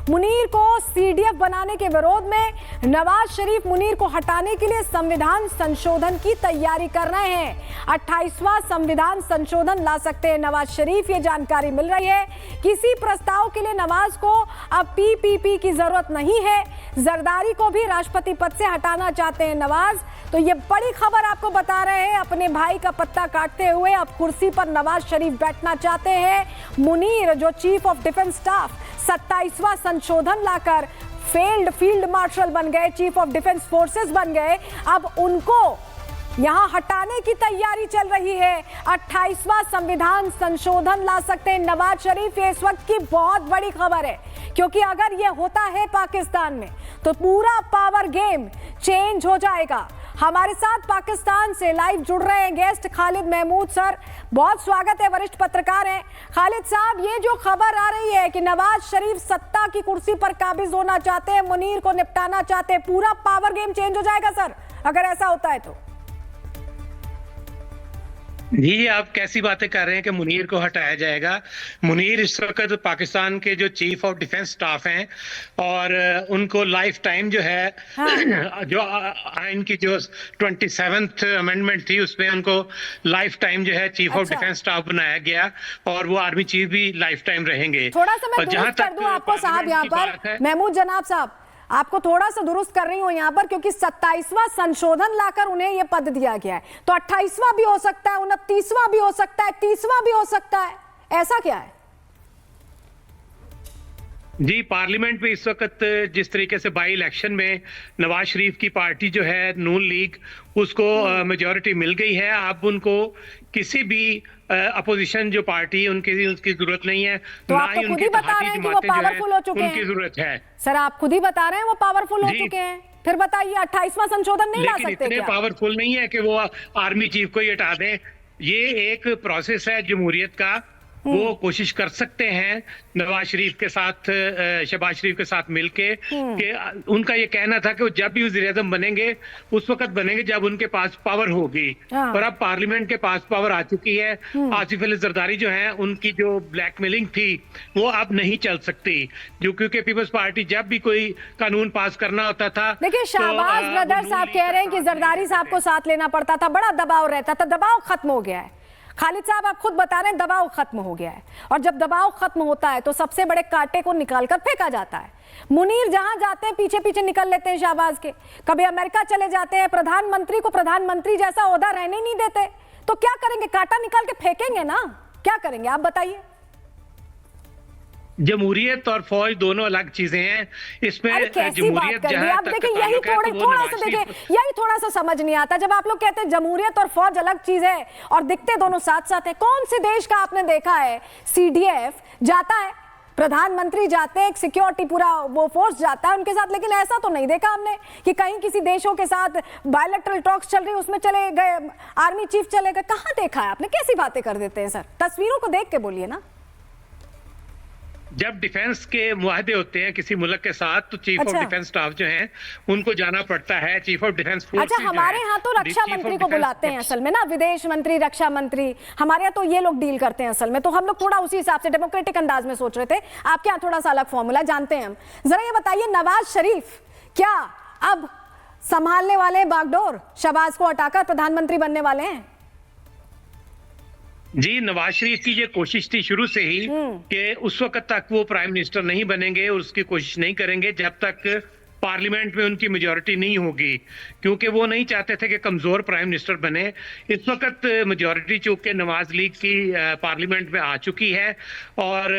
मुनीर को CDF बनाने के विरोध में नवाज शरीफ मुनीर को हटाने के लिए संविधान संशोधन की तैयारी कर रहे हैं। 28वां संविधान संशोधन ला सकते हैं नवाज शरीफ, ये जानकारी मिल रही है। किसी प्रस्ताव के लिए नवाज को अब PPP की जरूरत नहीं है। जरदारी को भी राष्ट्रपति पद से हटाना चाहते हैं नवाज। तो ये बड़ी खबर आपको बता रहे हैं। अपने भाई का पत्ता काटते हुए अब कुर्सी पर नवाज शरीफ बैठना चाहते हैं। मुनीर जो चीफ ऑफ डिफेंस स्टाफ 27वां संशोधन लाकर फील्ड मार्शल बन गए, चीफ ऑफ डिफेंस फोर्सेस बन गए, अब उनको यहां हटाने की तैयारी चल रही है। 28वां संविधान संशोधन ला सकते हैं नवाज शरीफ। ये इस वक्त की बहुत बड़ी खबर है, क्योंकि अगर ये होता है पाकिस्तान में तो पूरा पावर गेम चेंज हो जाएगा। हमारे साथ पाकिस्तान से लाइव जुड़ रहे हैं गेस्ट खालिद महमूद सर, बहुत स्वागत है, वरिष्ठ पत्रकार हैं। खालिद साहब, ये जो खबर आ रही है कि नवाज शरीफ सत्ता की कुर्सी पर काबिज होना चाहते हैं, मुनीर को निपटाना चाहते हैं, पूरा पावर गेम चेंज हो जाएगा सर अगर ऐसा होता है तो? जी, आप कैसी बातें कर रहे हैं कि मुनीर को हटाया जाएगा? मुनीर इस वक्त पाकिस्तान के जो चीफ ऑफ डिफेंस स्टाफ हैं और उनको लाइफ टाइम जो है जो आइन की जो 27th अमेंडमेंट थी उसमें उनको लाइफ टाइम जो है चीफ ऑफ डिफेंस स्टाफ बनाया गया और वो आर्मी चीफ भी लाइफ टाइम रहेंगे। थोड़ा सा मैं दुरुस्त कर दूं आपको साहब यहाँ पर, महमूद जनाब साहब, आपको थोड़ा सा दुरुस्त कर रही हूं यहां पर, क्योंकि 27वां संशोधन लाकर उन्हें यह पद दिया गया है। तो 28वां भी हो सकता है, 29वां भी हो सकता है, 30वां भी हो सकता है, ऐसा क्या है? जी, पार्लियामेंट में इस वक्त जिस तरीके से बाई इलेक्शन में नवाज शरीफ की पार्टी जो है नून लीग, उसको मेजॉरिटी मिल गई है। अब उनको किसी भी अपोजिशन जो पार्टी उनकी जरूरत नहीं है, तो ना आप ही तो खुद उनकी ही बता रहे हैं कि वो पावरफुल हो चुके हैं, उनकी जरूरत है। सर आप खुद ही बता रहे हैं वो पावरफुल हो चुके हैं, फिर बताइए 28वां संशोधन नहीं ला सकते क्या? इतने पावरफुल नहीं है कि वो आर्मी चीफ को ही हटा दें। ये एक प्रोसेस है जमहूरियत का वो कोशिश कर सकते हैं नवाज शरीफ के साथ, शहबाज शरीफ के साथ मिलके, कि उनका ये कहना था कि वो जब भी वज़ीर-ए-आज़म बनेंगे उस वक्त बनेंगे जब उनके पास पावर होगी, और अब पार्लियामेंट के पास पावर आ चुकी है। आसिफ अली जरदारी जो है, उनकी जो ब्लैकमेलिंग थी वो अब नहीं चल सकती, जो क्योंकि पीपल्स पार्टी जब भी कोई कानून पास करना होता था। देखिए, शहबाज ब्रदर्स साहब कह रहे हैं कि जरदारी साहब को साथ लेना पड़ता था, बड़ा दबाव रहता था, दबाव खत्म हो गया है। खालिद साहब आप खुद बता रहे हैं दबाव खत्म हो गया है, और जब दबाव खत्म होता है तो सबसे बड़े कांटे को निकालकर फेंका जाता है। मुनीर जहां जाते हैं पीछे पीछे निकल लेते हैं शहबाज के, कभी अमेरिका चले जाते हैं, प्रधानमंत्री को प्रधानमंत्री जैसा ओहदा रहने नहीं देते, तो क्या करेंगे? कांटा निकाल के फेंकेंगे ना, क्या करेंगे आप बताइए? जमहूरियत और फौज दोनों अलग चीजें हैं। इसमें जमहूरियत आप देखिए, यही थोड़ा सा देखिए, यही थोड़ा सा समझ नहीं आता जब आप लोग कहते हैं जमहूरियत और फौज अलग चीज है और दिखते दोनों साथ साथ है। कौन से देश का आपने देखा है सीडीएफ जाता है, प्रधानमंत्री जाते हैं, एक सिक्योरिटी पूरा वो फोर्स जाता है उनके साथ, लेकिन ऐसा तो नहीं देखा हमने कि कहीं किसी देशों के साथ बायलैटरल टॉक्स चल रही उसमें चले गए, आर्मी चीफ चले गए। कहां देखा है आपने? कैसी बातें कर देते हैं सर, तस्वीरों को देख के बोलिए ना। जब डिफेंस के मुआहदे होते हैं किसी मुल्क के साथ तो चीफ ऑफ डिफेंस स्टाफ जो हैं उनको जाना पड़ता है, चीफ ऑफ डिफेंस फोर्स। अच्छा, हमारे यहाँ तो रक्षा मंत्री को बुलाते हैं असल में ना, विदेश मंत्री, रक्षा मंत्री, हमारे यहाँ तो ये लोग डील करते हैं असल में, तो हम लोग थोड़ा उसी हिसाब से डेमोक्रेटिक अंदाज में सोच रहे थे। आपके यहाँ थोड़ा सा अलग फॉर्मूला जानते हैं हम। जरा ये बताइए, नवाज शरीफ क्या अब संभालने वाले बागडोर, शहबाज को हटाकर प्रधानमंत्री बनने वाले हैं? जी, नवाज शरीफ की ये कोशिश थी शुरू से ही कि उस वक्त तक वो प्राइम मिनिस्टर नहीं बनेंगे और उसकी कोशिश नहीं करेंगे जब तक पार्लियामेंट में उनकी मेजॉरिटी नहीं होगी, क्योंकि वो नहीं चाहते थे कि कमजोर प्राइम मिनिस्टर बने। इस वक्त मेजॉरिटी चूंकि नवाज लीग की पार्लियामेंट में आ चुकी है, और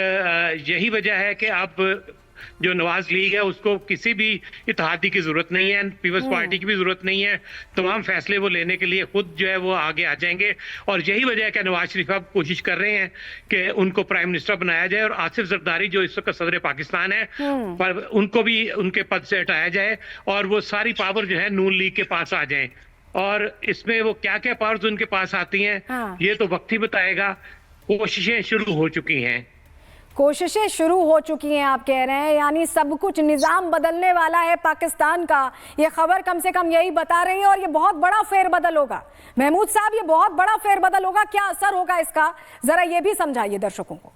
यही वजह है कि अब जो नवाज लीग है उसको किसी भी इत्तेहादी की जरूरत नहीं है, पीपल्स पार्टी की भी जरूरत नहीं है। तमाम फैसले वो लेने के लिए खुद जो है वो आगे आ जाएंगे, और यही वजह है कि नवाज शरीफ अब कोशिश कर रहे हैं कि उनको प्राइम मिनिस्टर बनाया जाए, और आसिफ जरदारी जो इस वक्त सदर पाकिस्तान है पर उनको भी उनके पद से हटाया जाए, और वो सारी पावर जो है नून लीग के पास आ जाए। और इसमें वो क्या क्या पावर्स उनके पास आती हैं ये तो वक्त ही बताएगा। कोशिशें शुरू हो चुकी हैं, कोशिशें शुरू हो चुकी हैं आप कह रहे हैं, यानी सब कुछ निजाम बदलने वाला है पाकिस्तान का। ये खबर कम से कम यही बता रही है, और ये बहुत बड़ा फेरबदल होगा। महमूद साहब, ये बहुत बड़ा फेरबदल होगा, क्या असर होगा इसका, जरा ये भी समझाइए दर्शकों को।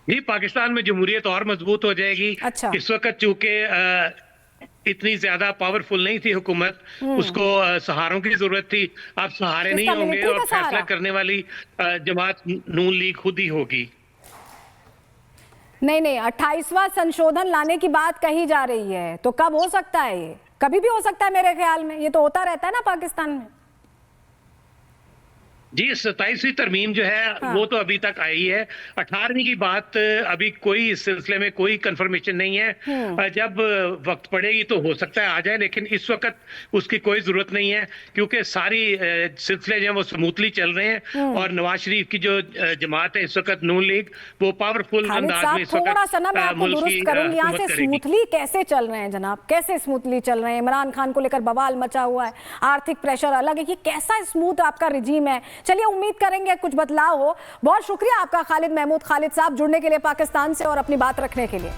ये पाकिस्तान में जमहूरियत और मजबूत हो जाएगी। अच्छा। इस वक्त चूंकि इतनी ज्यादा पावरफुल नहीं थी हुकूमत, उसको सहारों की जरूरत थी। अब सहारे नहीं होंगे और फैसला करने वाली जमात नून लीग खुद ही होगी। नहीं, 28वां संशोधन लाने की बात कही जा रही है, तो कब हो सकता है? ये कभी भी हो सकता है मेरे ख्याल में, ये तो होता रहता है ना पाकिस्तान में। जी, 27वीं तरमीम जो है वो तो अभी तक आई है। 18वीं की बात अभी कोई इस सिलसिले में कोई कंफर्मेशन नहीं है। जब वक्त पड़ेगी तो हो सकता है आ जाए, लेकिन इस वक्त उसकी कोई जरूरत नहीं है, क्योंकि सारी सिलसिले जो है वो स्मूथली चल रहे हैं, और नवाज शरीफ की जो जमात है इस वक्त नून लीग, वो पावरफुल अंदाज में इस वक्त मुल्क की यहाँ से स्मूथली कैसे चल रहे हैं जनाब, कैसे स्मूथली चल रहे हैं? इमरान खान को लेकर बवाल मचा हुआ है, आर्थिक प्रेशर अलग है, ये कैसा स्मूथ आपका रिजीम है? चलिए, उम्मीद करेंगे कुछ बदलाव हो। बहुत शुक्रिया आपका खालिद महमूद खालिद साहब जुड़ने के लिए पाकिस्तान से और अपनी बात रखने के लिए।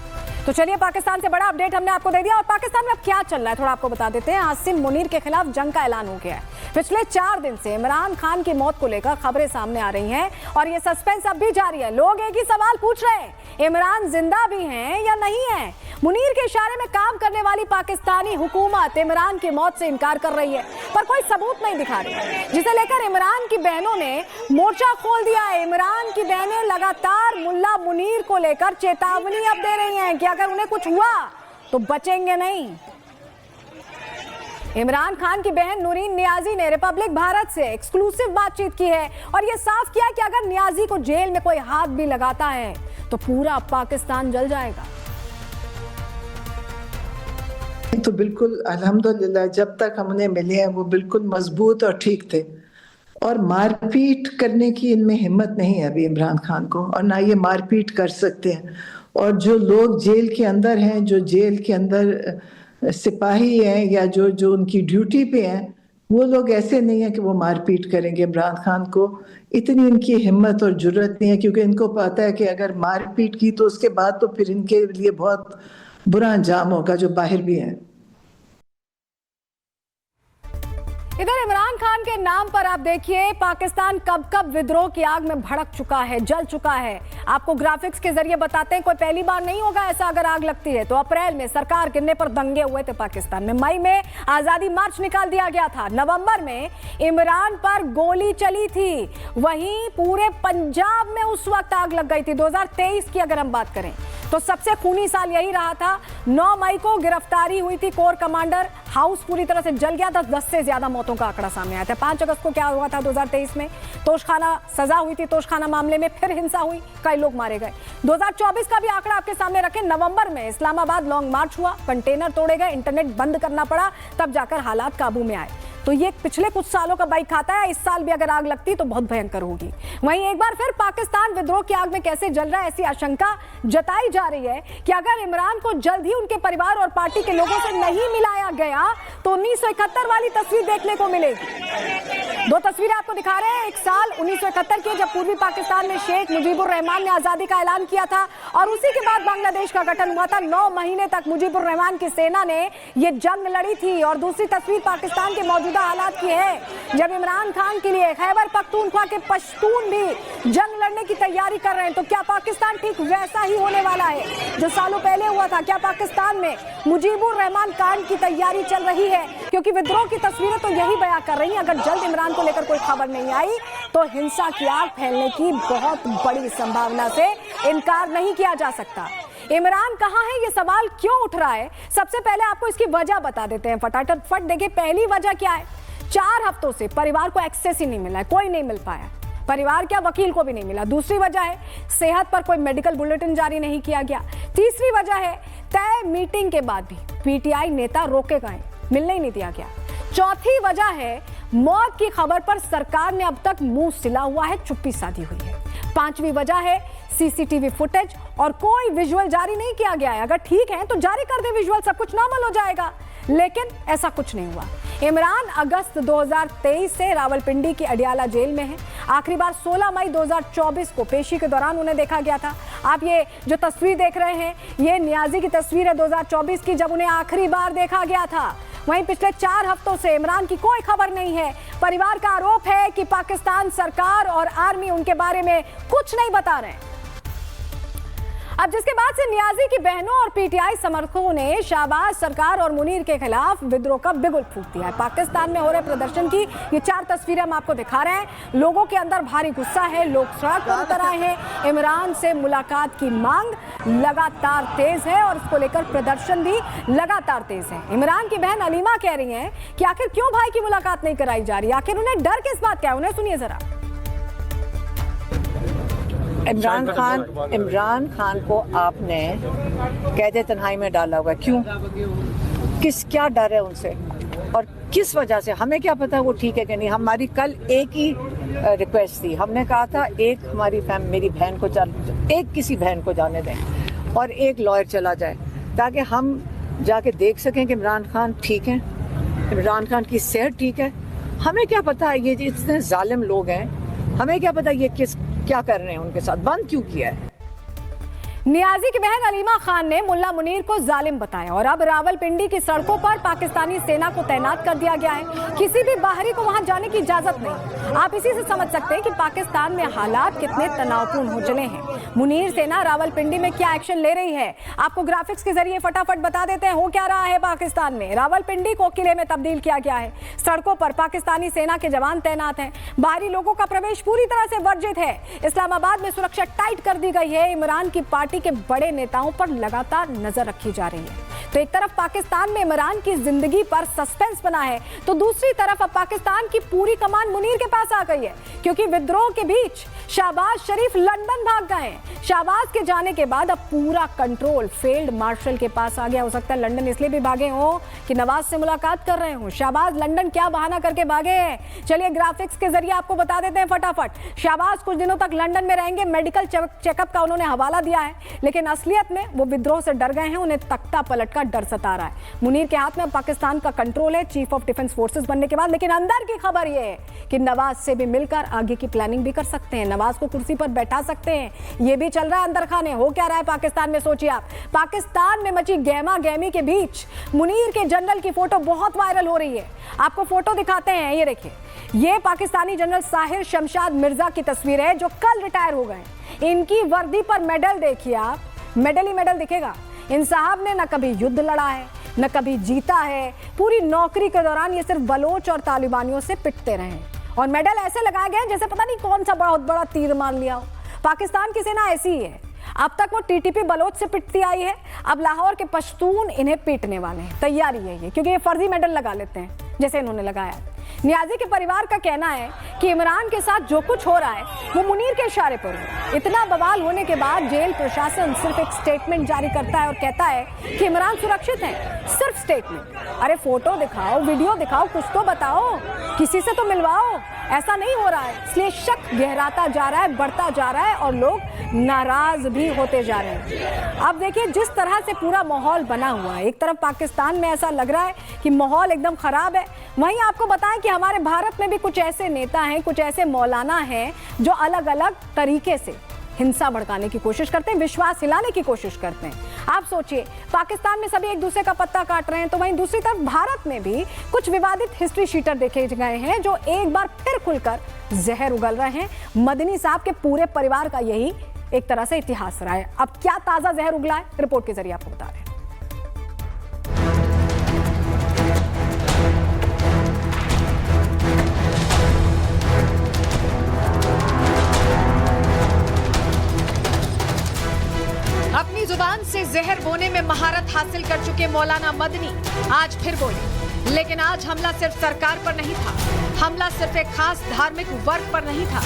तो चलिए, पाकिस्तान से बड़ा अपडेट हमने आपको दे दिया, और पाकिस्तान में अब क्या चल रहा है थोड़ा आपको बता देते हैं। आसिम मुनीर के खिलाफ जंग का ऐलान हो गया है। पिछले 4 दिन से इमरान खान की मौत को लेकर खबरें सामने आ रही हैं, और ये सस्पेंस अब भी जारी है। लोग एक ही सवाल पूछ रहे हैं, इमरान जिंदा भी हैं या नहीं है? मुनीर के इशारे में काम करने वाली पाकिस्तानी हुकूमत इमरान की मौत से इनकार कर रही है, पर कोई सबूत नहीं दिखा रही, जिसे लेकर इमरान की बहनों ने मोर्चा खोल दिया है। इमरान की बहनें लगातार मुल्ला मुनीर को लेकर चेतावनी अब दे रही हैं कि अगर उन्हें कुछ हुआ तो बचेंगे नहीं। इमरान खान की बहन नूरीन नियाजी ने रिपब्लिक भारत से एक्सक्लूसिव बातचीत की है, और यह साफ किया कि अगर नियाजी को जेल में कोई हाथ भी लगाता है तो पूरा पाकिस्तान जल जाएगा। तो बिल्कुल अल्हम्दुलिल्लाह जब तक हम उन्हें मिले हैं वो बिल्कुल मजबूत और ठीक थे, और मारपीट करने की इनमें हिम्मत नहीं है अभी इमरान खान को, और ना ये मारपीट कर सकते हैं। और जो लोग जेल के अंदर हैं, जो जेल के अंदर सिपाही हैं या जो उनकी ड्यूटी पे हैं, वो लोग ऐसे नहीं है कि वो मारपीट करेंगे इमरान खान को, इतनी इनकी हिम्मत और जुर्रत नहीं है, क्योंकि इनको पता है कि अगर मारपीट की तो उसके बाद तो फिर इनके लिए बहुत बुरा अंजाम होगा, जो बाहर भी हैं। इधर इमरान खान के नाम पर आप देखिए पाकिस्तान कब कब विद्रोह की आग में भड़क चुका है, जल चुका है। आपको ग्राफिक्स के जरिए बताते हैं, कोई पहली बार नहीं होगा ऐसा अगर आग लगती है। तो अप्रैल में सरकार गिरने पर दंगे हुए थे पाकिस्तान में, मई में आजादी मार्च निकाल दिया गया था, नवंबर में इमरान पर गोली चली थी, वहीं पूरे पंजाब में उस वक्त आग लग गई थी। 2023 की अगर हम बात करें तो सबसे खूनी साल यही रहा था। 9 मई को गिरफ्तारी हुई थी कोर कमांडर, हाउस पूरी तरह से जल गया था, 10 से ज्यादा मौतों का आंकड़ा सामने आया था। 5 अगस्त को क्या हुआ था 2023 में, तोशखाना सजा हुई थी, तोशखाना मामले में फिर हिंसा हुई, कई लोग मारे गए। 2024 का भी आंकड़ा आपके सामने रखें, नवंबर में इस्लामाबाद लॉन्ग मार्च हुआ, कंटेनर तोड़े गए, इंटरनेट बंद करना पड़ा, तब जाकर हालात काबू में आए। तो ये पिछले कुछ सालों का बाइक खाता है, इस साल भी अगर आग लगती तो बहुत भयंकर होगी। वहीं एक बार फिर पाकिस्तान विद्रोह की आग में कैसे जल रहा है, ऐसी आशंका जताई जा रही है कि अगर इमरान को जल्द ही उनके परिवार और पार्टी के लोगों से नहीं मिलाया गया तो 1971 वाली तस्वीर देखने को मिलेगी। 2 तस्वीरें आपको दिखा रहे हैं। एक साल 1971 की, जब पूर्वी पाकिस्तान में शेख मुजीबुर रहमान ने आजादी का ऐलान किया था और उसी के बाद बांग्लादेश का गठन हुआ था। 9 महीने तक मुजीबुर रहमान की सेना ने यह जंग लड़ी थी। और दूसरी तस्वीर पाकिस्तान के मौजूदा हालात की है, जब इमरान खान के लिए खैबर पख्तूनख्वा के पश्तून भी जंग लड़ने की तैयारी कर रहे हैं। तो क्या पाकिस्तान ठीक वैसा ही होने वाला है जो सालों पहले हुआ था? क्या पाकिस्तान में मुजीबुर रहमान कांड की तैयारी चल रही है? क्योंकि विद्रोह की तस्वीरें तो यही बयां कर रही हैं, अगर जल्द इमरान को लेकर कोई खबर नहीं आई तो हिंसा की आग फैलने की बहुत बड़ी संभावना से इनकार नहीं किया जा सकता। इमरान कहां है, ये सवाल क्यों उठ रहा है? सबसे पहले आपको इसकी वजह बता देते हैं फटाफट। देखिए पहली वजह क्या है, 4 हफ्तों से परिवार को एक्सेस ही नहीं मिला है, कोई नहीं मिल पाया, परिवार क्या वकील को भी नहीं मिला। दूसरी वजह है सेहत पर कोई मेडिकल बुलेटिन जारी नहीं किया गया। तीसरी वजह है तय मीटिंग के बाद भी पीटीआई नेता रोके गए, मिलने ही नहीं दिया गया। चौथी वजह है मौत की खबर पर सरकार ने अब तक मुंह सिला हुआ है, चुप्पी साधी हुई है। 5वीं वजह है सीसीटीवी फुटेज और कोई विजुअल जारी नहीं किया गया है। अगर ठीक है तो जारी कर दे विजुअल, सब कुछ नॉर्मल हो जाएगा, लेकिन ऐसा कुछ नहीं हुआ। इमरान अगस्त 2023 से रावलपिंडी की अडियाला जेल में है। आखिरी बार 16 मई 2024 को पेशी के दौरान उन्हें देखा गया था। आप ये जो तस्वीर देख रहे हैं, ये नियाजी की तस्वीर है 2024 की, जब उन्हें आखिरी बार देखा गया था। वहीं पिछले 4 हफ्तों से इमरान की कोई खबर नहीं है। परिवार का आरोप है कि पाकिस्तान सरकार और आर्मी उनके बारे में कुछ नहीं बता रहे हैं। अब जिसके बाद से नियाजी की बहनों और पीटीआई समर्थकों ने शाहबाज सरकार और मुनीर के खिलाफ विद्रोह का बिगुल फूंक दिया है। पाकिस्तान में हो रहे प्रदर्शन की ये 4 तस्वीरें हम आपको दिखा रहे हैं। लोगों के अंदर भारी गुस्सा है, लोग सड़क पर उतर आए हैं। इमरान से मुलाकात की मांग लगातार तेज है और इसको लेकर प्रदर्शन भी लगातार तेज है। इमरान की बहन अलीमा कह रही है कि आखिर क्यों भाई की मुलाकात नहीं कराई जा रही, आखिर उन्हें डर किस बात का है, उन्हें सुनिए जरा। इमरान खान को आपने कैद तन्हाई में डाला होगा, क्यों, क्या डर है उनसे और किस वजह से? हमें क्या पता वो ठीक है कि नहीं। हमारी कल एक ही रिक्वेस्ट थी, हमने कहा था एक मेरी बहन को एक किसी बहन को जाने दें और एक लॉयर चला जाए, ताकि हम जाके देख सकें कि इमरान खान ठीक है, इमरान खान की सेहत ठीक है। हमें क्या पता है ये इतने जालिम लोग हैं, हमें क्या पता ये क्या कर रहे हैं उनके साथ, बंद क्यों किया है। नियाजी की बहन अलीमा खान ने मुल्ला मुनीर को जालिम बताया और अब रावलपिंडी की सड़कों पर पाकिस्तानी सेना को तैनात कर दिया गया है। किसी भी बाहरी को वहां जाने की इजाजत नहीं। आप इसी से समझ सकते हैं कि पाकिस्तान में हालात कितने तनावपूर्ण हो चले हैं। मुनीर सेना रावलपिंडी में क्या एक्शन ले रही है, आपको ग्राफिक्स के जरिए फटाफट बता देते हैं। हो क्या रहा है पाकिस्तान में, रावलपिंडी को किले में तब्दील किया गया है। सड़कों पर पाकिस्तानी सेना के जवान तैनात हैं। बाहरी लोगों का प्रवेश पूरी तरह से वर्जित है। इस्लामाबाद में सुरक्षा टाइट कर दी गई है। इमरान की पार्टी के बड़े नेताओं पर लगातार नजर रखी जा रही है। तो एक तरफ पाकिस्तान में इमरान की जिंदगी पर सस्पेंस बना है, तो दूसरी तरफ अब पाकिस्तान की पूरी कमान मुनीर के पास आ गई है, क्योंकि विद्रोह के बीच शाहबाज शरीफ लंदन भाग गए हैं। शाहबाज के जाने के बाद अब पूरा कंट्रोल फील्ड मार्शल के पास आ गया। हो सकता है लंदन इसलिए भी भागे हो कि नवाज से मुलाकात कर रहे हो। शाहबाज लंदन क्या बहाना करके भागे हैं, चलिए ग्राफिक्स के जरिए आपको बता देते हैं फटाफट। शाहबाज कुछ दिनों तक लंदन में रहेंगे, मेडिकल चेकअप का उन्होंने हवाला दिया है, लेकिन असलियत में वो विद्रोह से डर गए हैं। उन्हें तख्ता पलट का डर सता रहा है। मुनीर के हाथ में पाकिस्तान का कंट्रोल है चीफ ऑफ डिफेंस फोर्सेस बनने के बाद, लेकिन अंदर की खबर यह है कि नवाज से भी मिलकर आगे की प्लानिंग भी कर सकते हैं, नवाज को कुर्सी पर बैठा सकते हैं। ये भी चल रहा है अंदर खाने। हो क्या रहा है पाकिस्तान में, सोचिए आप। पाकिस्तान में मची गहमा गहमी के बीच मुनीर के जनरल की फोटो बहुत वायरल हो रही है। आपको फोटो दिखाते हैं, ये देखिए, ये पाकिस्तानी जनरल साहिर शमशाद मिर्जा की तस्वीर है जो कल रिटायर हो गए। इनकी वर्दी पर मेडल देखिए आप, मेडल ही मेडल दिखेगा। इन साहब ने न कभी युद्ध लड़ा है न कभी जीता है, पूरी नौकरी के दौरान ये सिर्फ बलोच और तालिबानियों से पिटते रहे और मेडल ऐसे लगाए गए जैसे पता नहीं कौन सा बहुत बड़ा तीर मार लिया हो। पाकिस्तान की सेना ऐसी ही है, अब तक वो टीटीपी बलोच से पिटती आई है, अब लाहौर के पश्तून इन्हें पीटने वाले हैं। तैयारी है ये, क्योंकि ये फर्जी मेडल लगा लेते हैं जैसे इन्होंने लगाया। नियाजी के परिवार का कहना है कि इमरान के साथ जो कुछ हो रहा है वो मुनीर के इशारे पर हो। इतना बवाल होने के बाद जेल प्रशासन सिर्फ एक स्टेटमेंट जारी करता है और कहता है कि इमरान सुरक्षित है। सिर्फ स्टेटमेंट। अरे फोटो दिखाओ, वीडियो दिखाओ, कुछ तो बताओ, किसी से तो मिलवाओ। ऐसा नहीं हो रहा है, इसलिए शक गहराता जा रहा है, बढ़ता जा रहा है और लोग नाराज भी होते जा रहे हैं। अब देखिए जिस तरह से पूरा माहौल बना हुआ है, एक तरफ पाकिस्तान में ऐसा लग रहा है कि माहौल एकदम खराब है, वहीं आपको बताएं कि हमारे भारत में भी कुछ ऐसे नेता हैं, कुछ ऐसे मौलाना हैं जो अलग अलग तरीके से हिंसा भड़काने की कोशिश करते हैं, विश्वास हिलाने की कोशिश करते हैं। आप सोचिए, पाकिस्तान में सभी एक दूसरे का पत्ता काट रहे हैं, तो वहीं दूसरी तरफ भारत में भी कुछ विवादित हिस्ट्री शीटर देखे गए हैं जो एक बार फिर खुलकर जहर उगल रहे हैं। मदनी साहब के पूरे परिवार का यही एक तरह से इतिहास रहा है। अब क्या ताजा जहर उगला है, रिपोर्ट के जरिए आपको बता रहे हैं। अपनी जुबान से जहर बोने में महारत हासिल कर चुके मौलाना मदनी आज फिर बोले, लेकिन आज हमला सिर्फ सरकार पर नहीं था, हमला सिर्फ एक खास धार्मिक वर्ग पर नहीं था,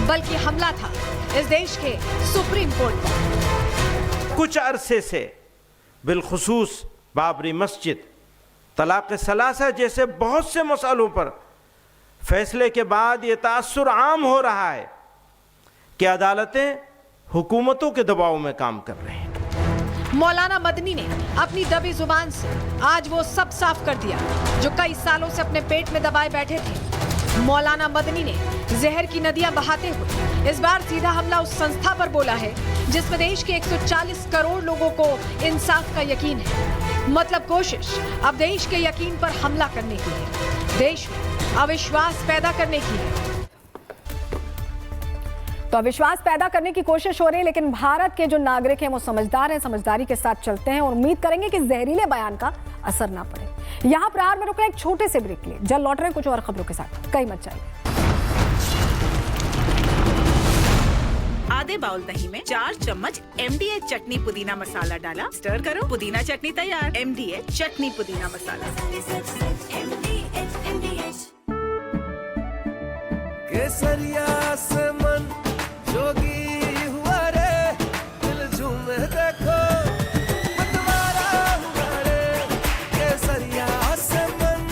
बल्कि हमला था इस देश के सुप्रीम कोर्ट पर। कुछ अरसे से बिलखुसूस बाबरी मस्जिद, तलाक सलासा जैसे बहुत से मसालों पर फैसले के बाद ये तासुर आम हो रहा है कि अदालतें हुकूमतों के दबाव में काम कर रहे हैं। मौलाना मदनी ने अपनी दबी जुबान से आज वो सब साफ कर दिया जो कई सालों से अपने पेट में दबाए बैठे थे। मौलाना मदनी ने जहर की नदियां बहाते हुए इस बार सीधा हमला उस संस्था पर बोला है जिसमें देश के 140 करोड़ लोगों को इंसाफ का यकीन है। मतलब कोशिश अब देश के यकीन पर हमला करने की है, देश में अविश्वास पैदा करने की है। तो अविश्वास पैदा करने की कोशिश हो रही है, लेकिन भारत के जो नागरिक हैं वो समझदार हैं, समझदारी के साथ चलते हैं और उम्मीद करेंगे कि जहरीले बयान का असर ना पड़े। यहाँ प्रहार में रुकना एक छोटे से ब्रेक के लिए, जल्द लौट रहे हैं कुछ और खबरों के साथ, कहीं मत जाइए। आधे बाउल दही में 4 चम्मच MDH चटनी पुदीना मसाला डाला, स्टर करो, पुदीना चटनी तैयार। MDH चटनी पुदीना मसाला। केसरिया से मन जोगी हुआ रे, दिल झूमे देखो मतवारा हुआ रे, केसरिया से मन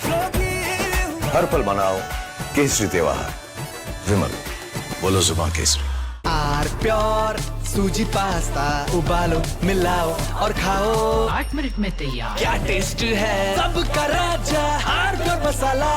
जोगी हुआ। हर पल मनाओ केसरी त्योहार, विमल बोलो जुबान केसरी। आर प्योर सूजी पास्ता उबालो, मिलाओ और खाओ, 8 मिनट में तैयार। क्या टेस्ट है सबका राजा, R pure masala.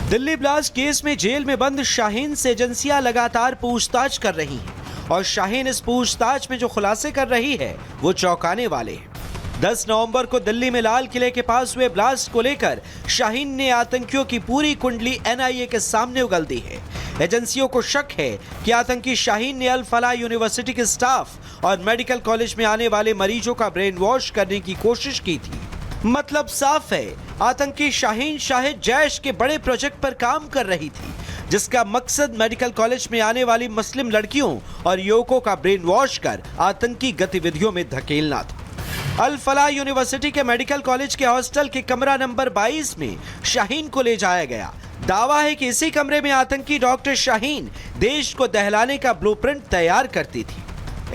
Delhi blast case में जेल में बंद शाहीन से एजेंसियां लगातार पूछताछ कर रही हैं और शाहीन इस पूछताछ में जो खुलासे कर रही है वो चौंकाने वाले हैं। 10 नवंबर को दिल्ली में लाल किले के पास हुए ब्लास्ट को लेकर शाहीन ने आतंकियों की पूरी कुंडली NIA के सामने उगल दी है। एजेंसियों को शक है कि आतंकी शाहीन ने अल फलाह यूनिवर्सिटी के स्टाफ और मेडिकल कॉलेज में आने वाले मरीजों का ब्रेन वॉश करने की कोशिश की थी। मतलब साफ है, आतंकी शाहीन शाहिद जैश के बड़े प्रोजेक्ट पर काम कर रही थी जिसका मकसद मेडिकल कॉलेज में आने वाली मुस्लिम लड़कियों और युवकों का ब्रेन वॉश कर आतंकी गतिविधियों में धकेलना था। अल फलाह यूनिवर्सिटी के मेडिकल कॉलेज के हॉस्टल के कमरा नंबर 22 में शाहीन को ले जाया गया। दावा है कि इसी कमरे में आतंकी डॉक्टर शाहीन देश को दहलाने का ब्लूप्रिंट तैयार करती थी।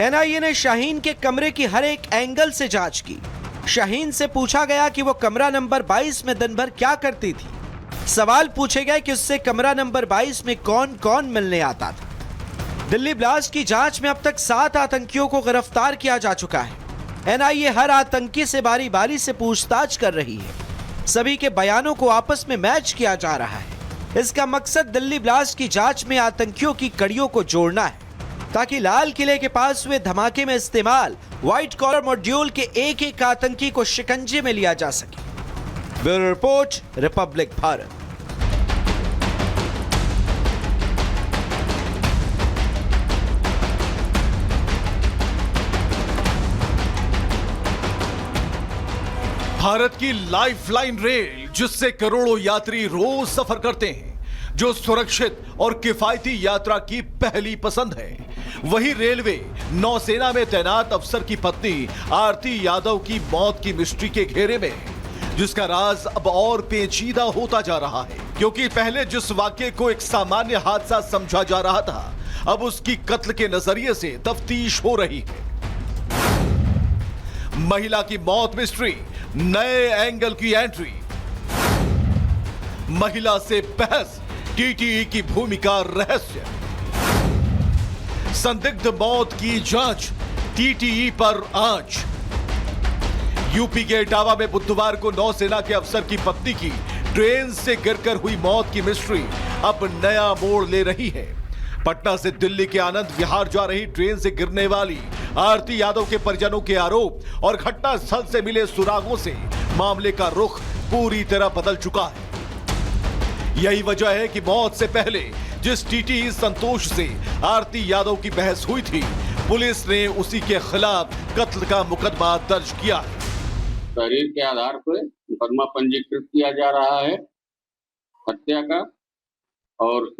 NIA ने शाहीन के कमरे की हर एक एंगल से जांच की। शाहीन से पूछा गया कि वो कमरा नंबर 22 में दिन भर क्या करती थी। सवाल पूछे गए कि उससे कमरा नंबर 22 में कौन कौन मिलने आता था। दिल्ली ब्लास्ट की जांच में अब तक 7 आतंकियों को गिरफ्तार किया जा चुका है। एनआईए हर आतंकी से बारी बारी से पूछताछ कर रही है। सभी के बयानों को आपस में मैच किया जा रहा है। इसका मकसद दिल्ली ब्लास्ट की जांच में आतंकियों की कड़ियों को जोड़ना है, ताकि लाल किले के पास हुए धमाके में इस्तेमाल व्हाइट कॉलर मॉड्यूल के एक एक आतंकी को शिकंजे में लिया जा सके। Bureau report, Republic Bharat. Bharat की लाइफलाइन रेल, जिससे करोड़ों यात्री रोज सफर करते हैं, जो सुरक्षित और किफायती यात्रा की पहली पसंद है, वही रेलवे नौसेना में तैनात अफसर की पत्नी आरती यादव की मौत की मिस्ट्री के घेरे में है, जिसका राज अब और पेचीदा होता जा रहा है। क्योंकि पहले जिस वाक्य को एक सामान्य हादसा समझा जा रहा था, अब उसकी कत्ल के नजरिए से तफ्तीश हो रही है। महिला की मौत मिस्ट्री, नए एंगल की एंट्री, महिला से बहस, टीटीई की भूमिका रहस्य, संदिग्ध मौत की जांच, टीटीई पर आंच। यूपी के इटावा में बुधवार को नौसेना के अफसर की पत्नी की ट्रेन से गिरकर हुई मौत की मिस्ट्री अब नया मोड़ ले रही है। पटना से दिल्ली के आनंद विहार जा रही ट्रेन से गिरने वाली आरती यादव के परिजनों के आरोप और घटना स्थल से मिले सुरागों से मामले का रुख पूरी तरह बदल चुका है। यही वजह है कि मौत से पहले जिस टीटीई संतोष से आरती यादव की बहस हुई थी, पुलिस ने उसी के खिलाफ कत्ल का मुकदमा दर्ज किया है। तहरीर के आधार पर मुकदमा पंजीकृत किया जा रहा है हत्या का। और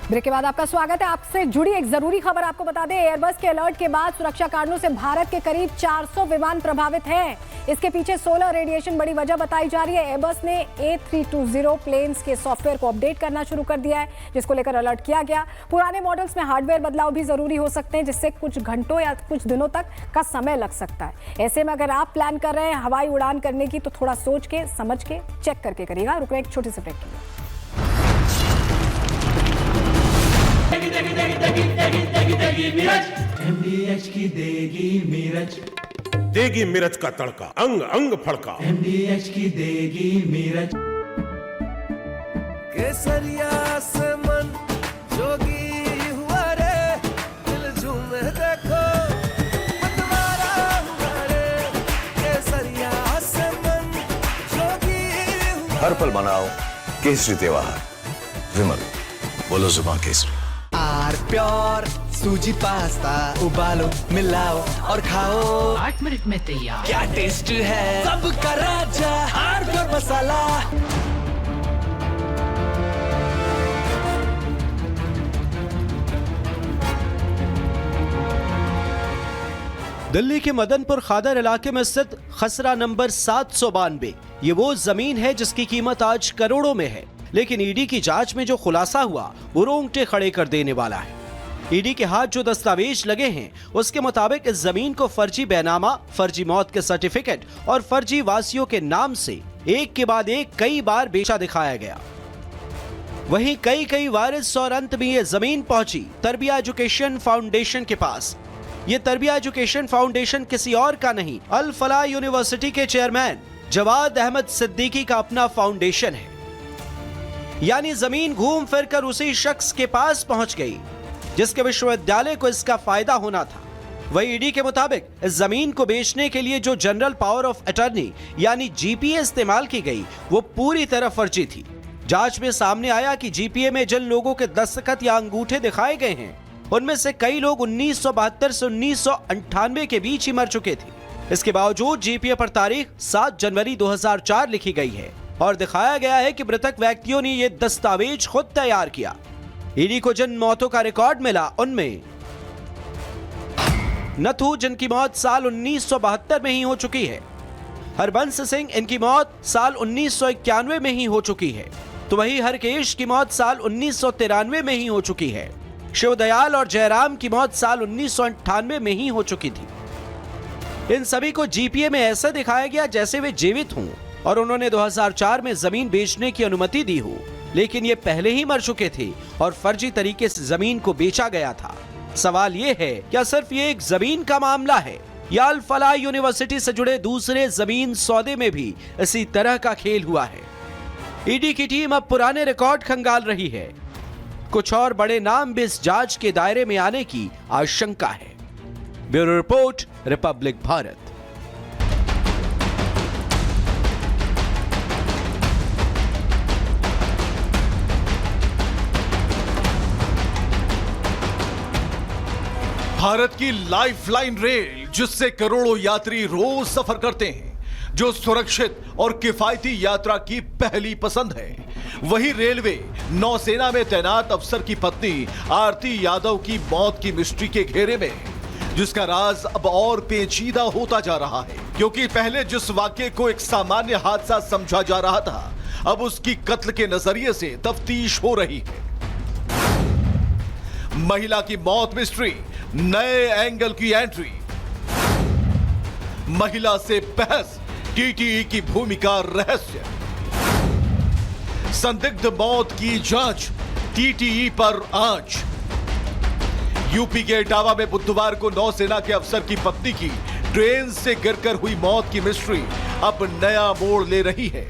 ब्रेक के बाद आपका स्वागत है। आपसे जुड़ी एक जरूरी खबर आपको बता दें, एयरबस के अलर्ट के बाद सुरक्षा कारणों से भारत के करीब 400 विमान प्रभावित हैं। इसके पीछे सोलर रेडिएशन बड़ी वजह बताई जा रही है। एयरबस ने A320 प्लेन्स के सॉफ्टवेयर को अपडेट करना शुरू कर दिया है, जिसको लेकर अलर्ट किया गया। पुराने मॉडल्स में हार्डवेयर बदलाव भी जरूरी हो सकते हैं, जिससे कुछ घंटों या कुछ दिनों तक का समय लग सकता है। ऐसे में अगर आप प्लान कर रहे हैं हवाई उड़ान करने की, तो थोड़ा सोच के समझ के चेक करके करिएगा। रुकने एक छोटे से ब्रेक के लिए। MDH की देगी मिर्च, देगी मिर्च का तड़का, अंग अंग फड़का। MDH की देगी मिर्च। केसरिया से मन जोगी हुआ रे, दिल झूमे देखो मतवारा हुआ रे। केसरिया से मन जोगी हुआ। हर पल मनाओ केसरी त्योहार। विमल, बोलो जुबान केसरी। आर प्योर सूजी पास्ता, उबालो मिलाओ और खाओ 8 मिनट में तैयार। क्या टेस्ट है सबका राजा आर प्योर मसाला। दिल्ली के मदनपुर खादर इलाके में स्थित खसरा नंबर 792, ये वो जमीन है जिसकी कीमत आज करोड़ों में है। लेकिन ईडी की जांच में जो खुलासा हुआ वो रोंगटे खड़े कर देने वाला है। ईडी के हाथ जो दस्तावेज लगे हैं, उसके मुताबिक इस जमीन को फर्जी बैनामा, फर्जी मौत के सर्टिफिकेट और फर्जी वासियों के नाम से एक के बाद एक कई बार बेचा दिखाया गया। वहीं कई वारिस और अंत में ये जमीन पहुंची तरबिया एजुकेशन फाउंडेशन के पास। ये तरबिया एजुकेशन फाउंडेशन किसी और का नहीं, अल फलाह यूनिवर्सिटी के चेयरमैन जवाद अहमद सिद्दीकी का अपना फाउंडेशन है। यानी जमीन घूम फिर कर उसी शख्स के पास पहुंच गई जिसके विश्वविद्यालय को इसका फायदा होना था। वही ईडी के मुताबिक इस जमीन को बेचने के लिए जो जनरल पावर ऑफ अटॉर्नी यानी जीपीए इस्तेमाल की गई, वो पूरी तरह फर्जी थी। जांच में सामने आया कि जीपीए में जिन लोगों के दस्तखत या अंगूठे दिखाए गए हैं, उनमें से कई लोग 1972 से 1998 के बीच ही मर चुके थे। इसके बावजूद जीपीए पर तारीख 7 जनवरी 2004 लिखी गई है और दिखाया गया है कि मृतक व्यक्तियों ने यह दस्तावेज खुद तैयार किया। ईडी को जिन मौतों का रिकॉर्ड मिला, उनमें नथु, जिनकी मौत साल 1972 में ही हो चुकी है। हरबंस सिंह, इनकी मौत साल 1991 में ही हो चुकी है। तो वही हरकेश की मौत साल 1993 में ही हो चुकी है। शिवदयाल और जयराम की मौत साल 1998 में ही हो चुकी थी। इन सभी को जीपीए में ऐसा दिखाया गया जैसे वे जीवित हों और उन्होंने 2004 में जमीन बेचने की अनुमति दी हो, लेकिन ये पहले ही मर चुके थे और फर्जी तरीके से जमीन को बेचा गया था। सवाल ये है, क्या सिर्फ ये एक जमीन का मामला है या अल फलाह यूनिवर्सिटी से जुड़े दूसरे जमीन सौदे में भी इसी तरह का खेल हुआ है? ईडी की टीम अब पुराने रिकॉर्ड खंगाल रही है। कुछ और बड़े नाम भी इस जांच के दायरे में आने की आशंका है। Bureau report, Republic Bharat. Bharat की लाइफलाइन रेल, जिससे करोड़ों यात्री रोज सफर करते हैं, जो सुरक्षित और किफायती यात्रा की पहली पसंद है, वही रेलवे नौसेना में तैनात अफसर की पत्नी आरती यादव की मौत की मिस्ट्री के घेरे में है, जिसका राज अब और पेचीदा होता जा रहा है। क्योंकि पहले जिस वाक्य को एक सामान्य हादसा समझा जा रहा था, अब उसकी कत्ल के नजरिए से तफ्तीश हो रही है। महिला की मौत मिस्ट्री, नए एंगल की एंट्री, महिला से बहस, टीटीई की भूमिका रहस्य, संदिग्ध मौत की जांच, टीटीई पर आंच। यूपी के इटावा में बुधवार को नौसेना के अफसर की पत्नी की ट्रेन से गिरकर हुई मौत की मिस्ट्री अब नया मोड़ ले रही है।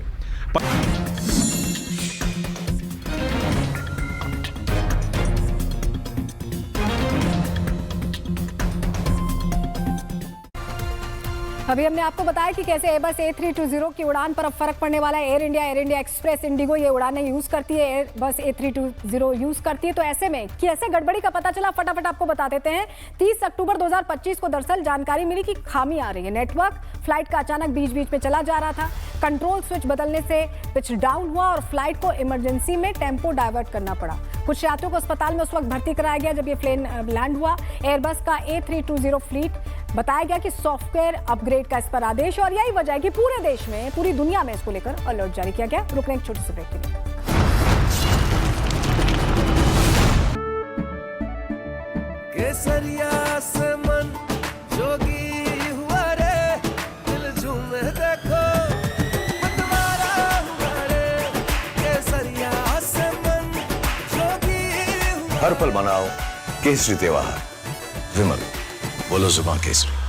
अभी हमने आपको बताया कि कैसे एयरबस A320 की उड़ान पर अब फर्क पड़ने वाला है। एयर इंडिया एक्सप्रेस, इंडिगो ये उड़ानें यूज करती है, एयरबस A320 यूज करती है। तो ऐसे में कैसे गड़बड़ी का पता चला, फटाफट आपको बता देते हैं। 30 अक्टूबर 2025 को दरअसल जानकारी मिली कि खामी आ रही है। नेटवर्क फ्लाइट का अचानक बीच बीच में चला जा रहा था। कंट्रोल स्विच बदलने से पिच डाउन हुआ और फ्लाइट को इमरजेंसी में टेम्पो डाइवर्ट करना पड़ा। कुछ यात्रियों को अस्पताल में उस वक्त भर्ती कराया गया जब ये प्लेन लैंड हुआ। एयरबस का A320 फ्लीट बताया गया कि सॉफ्टवेयर अपग्रेड का इस पर आदेश, और यही वजह है कि पूरे देश में, पूरी दुनिया में इसको लेकर अलर्ट जारी किया गया। रुकने एक छोटी सी ब्रेक के लिए। केसरिया से मन जोगी हुआ रे, दिल झूमे देखो मतवारा हुआ रे, केसरिया से मन जोगी हुआ। हर पल मनाओ केसरी त्योहार। विमल, बोलो जुबान केसरी।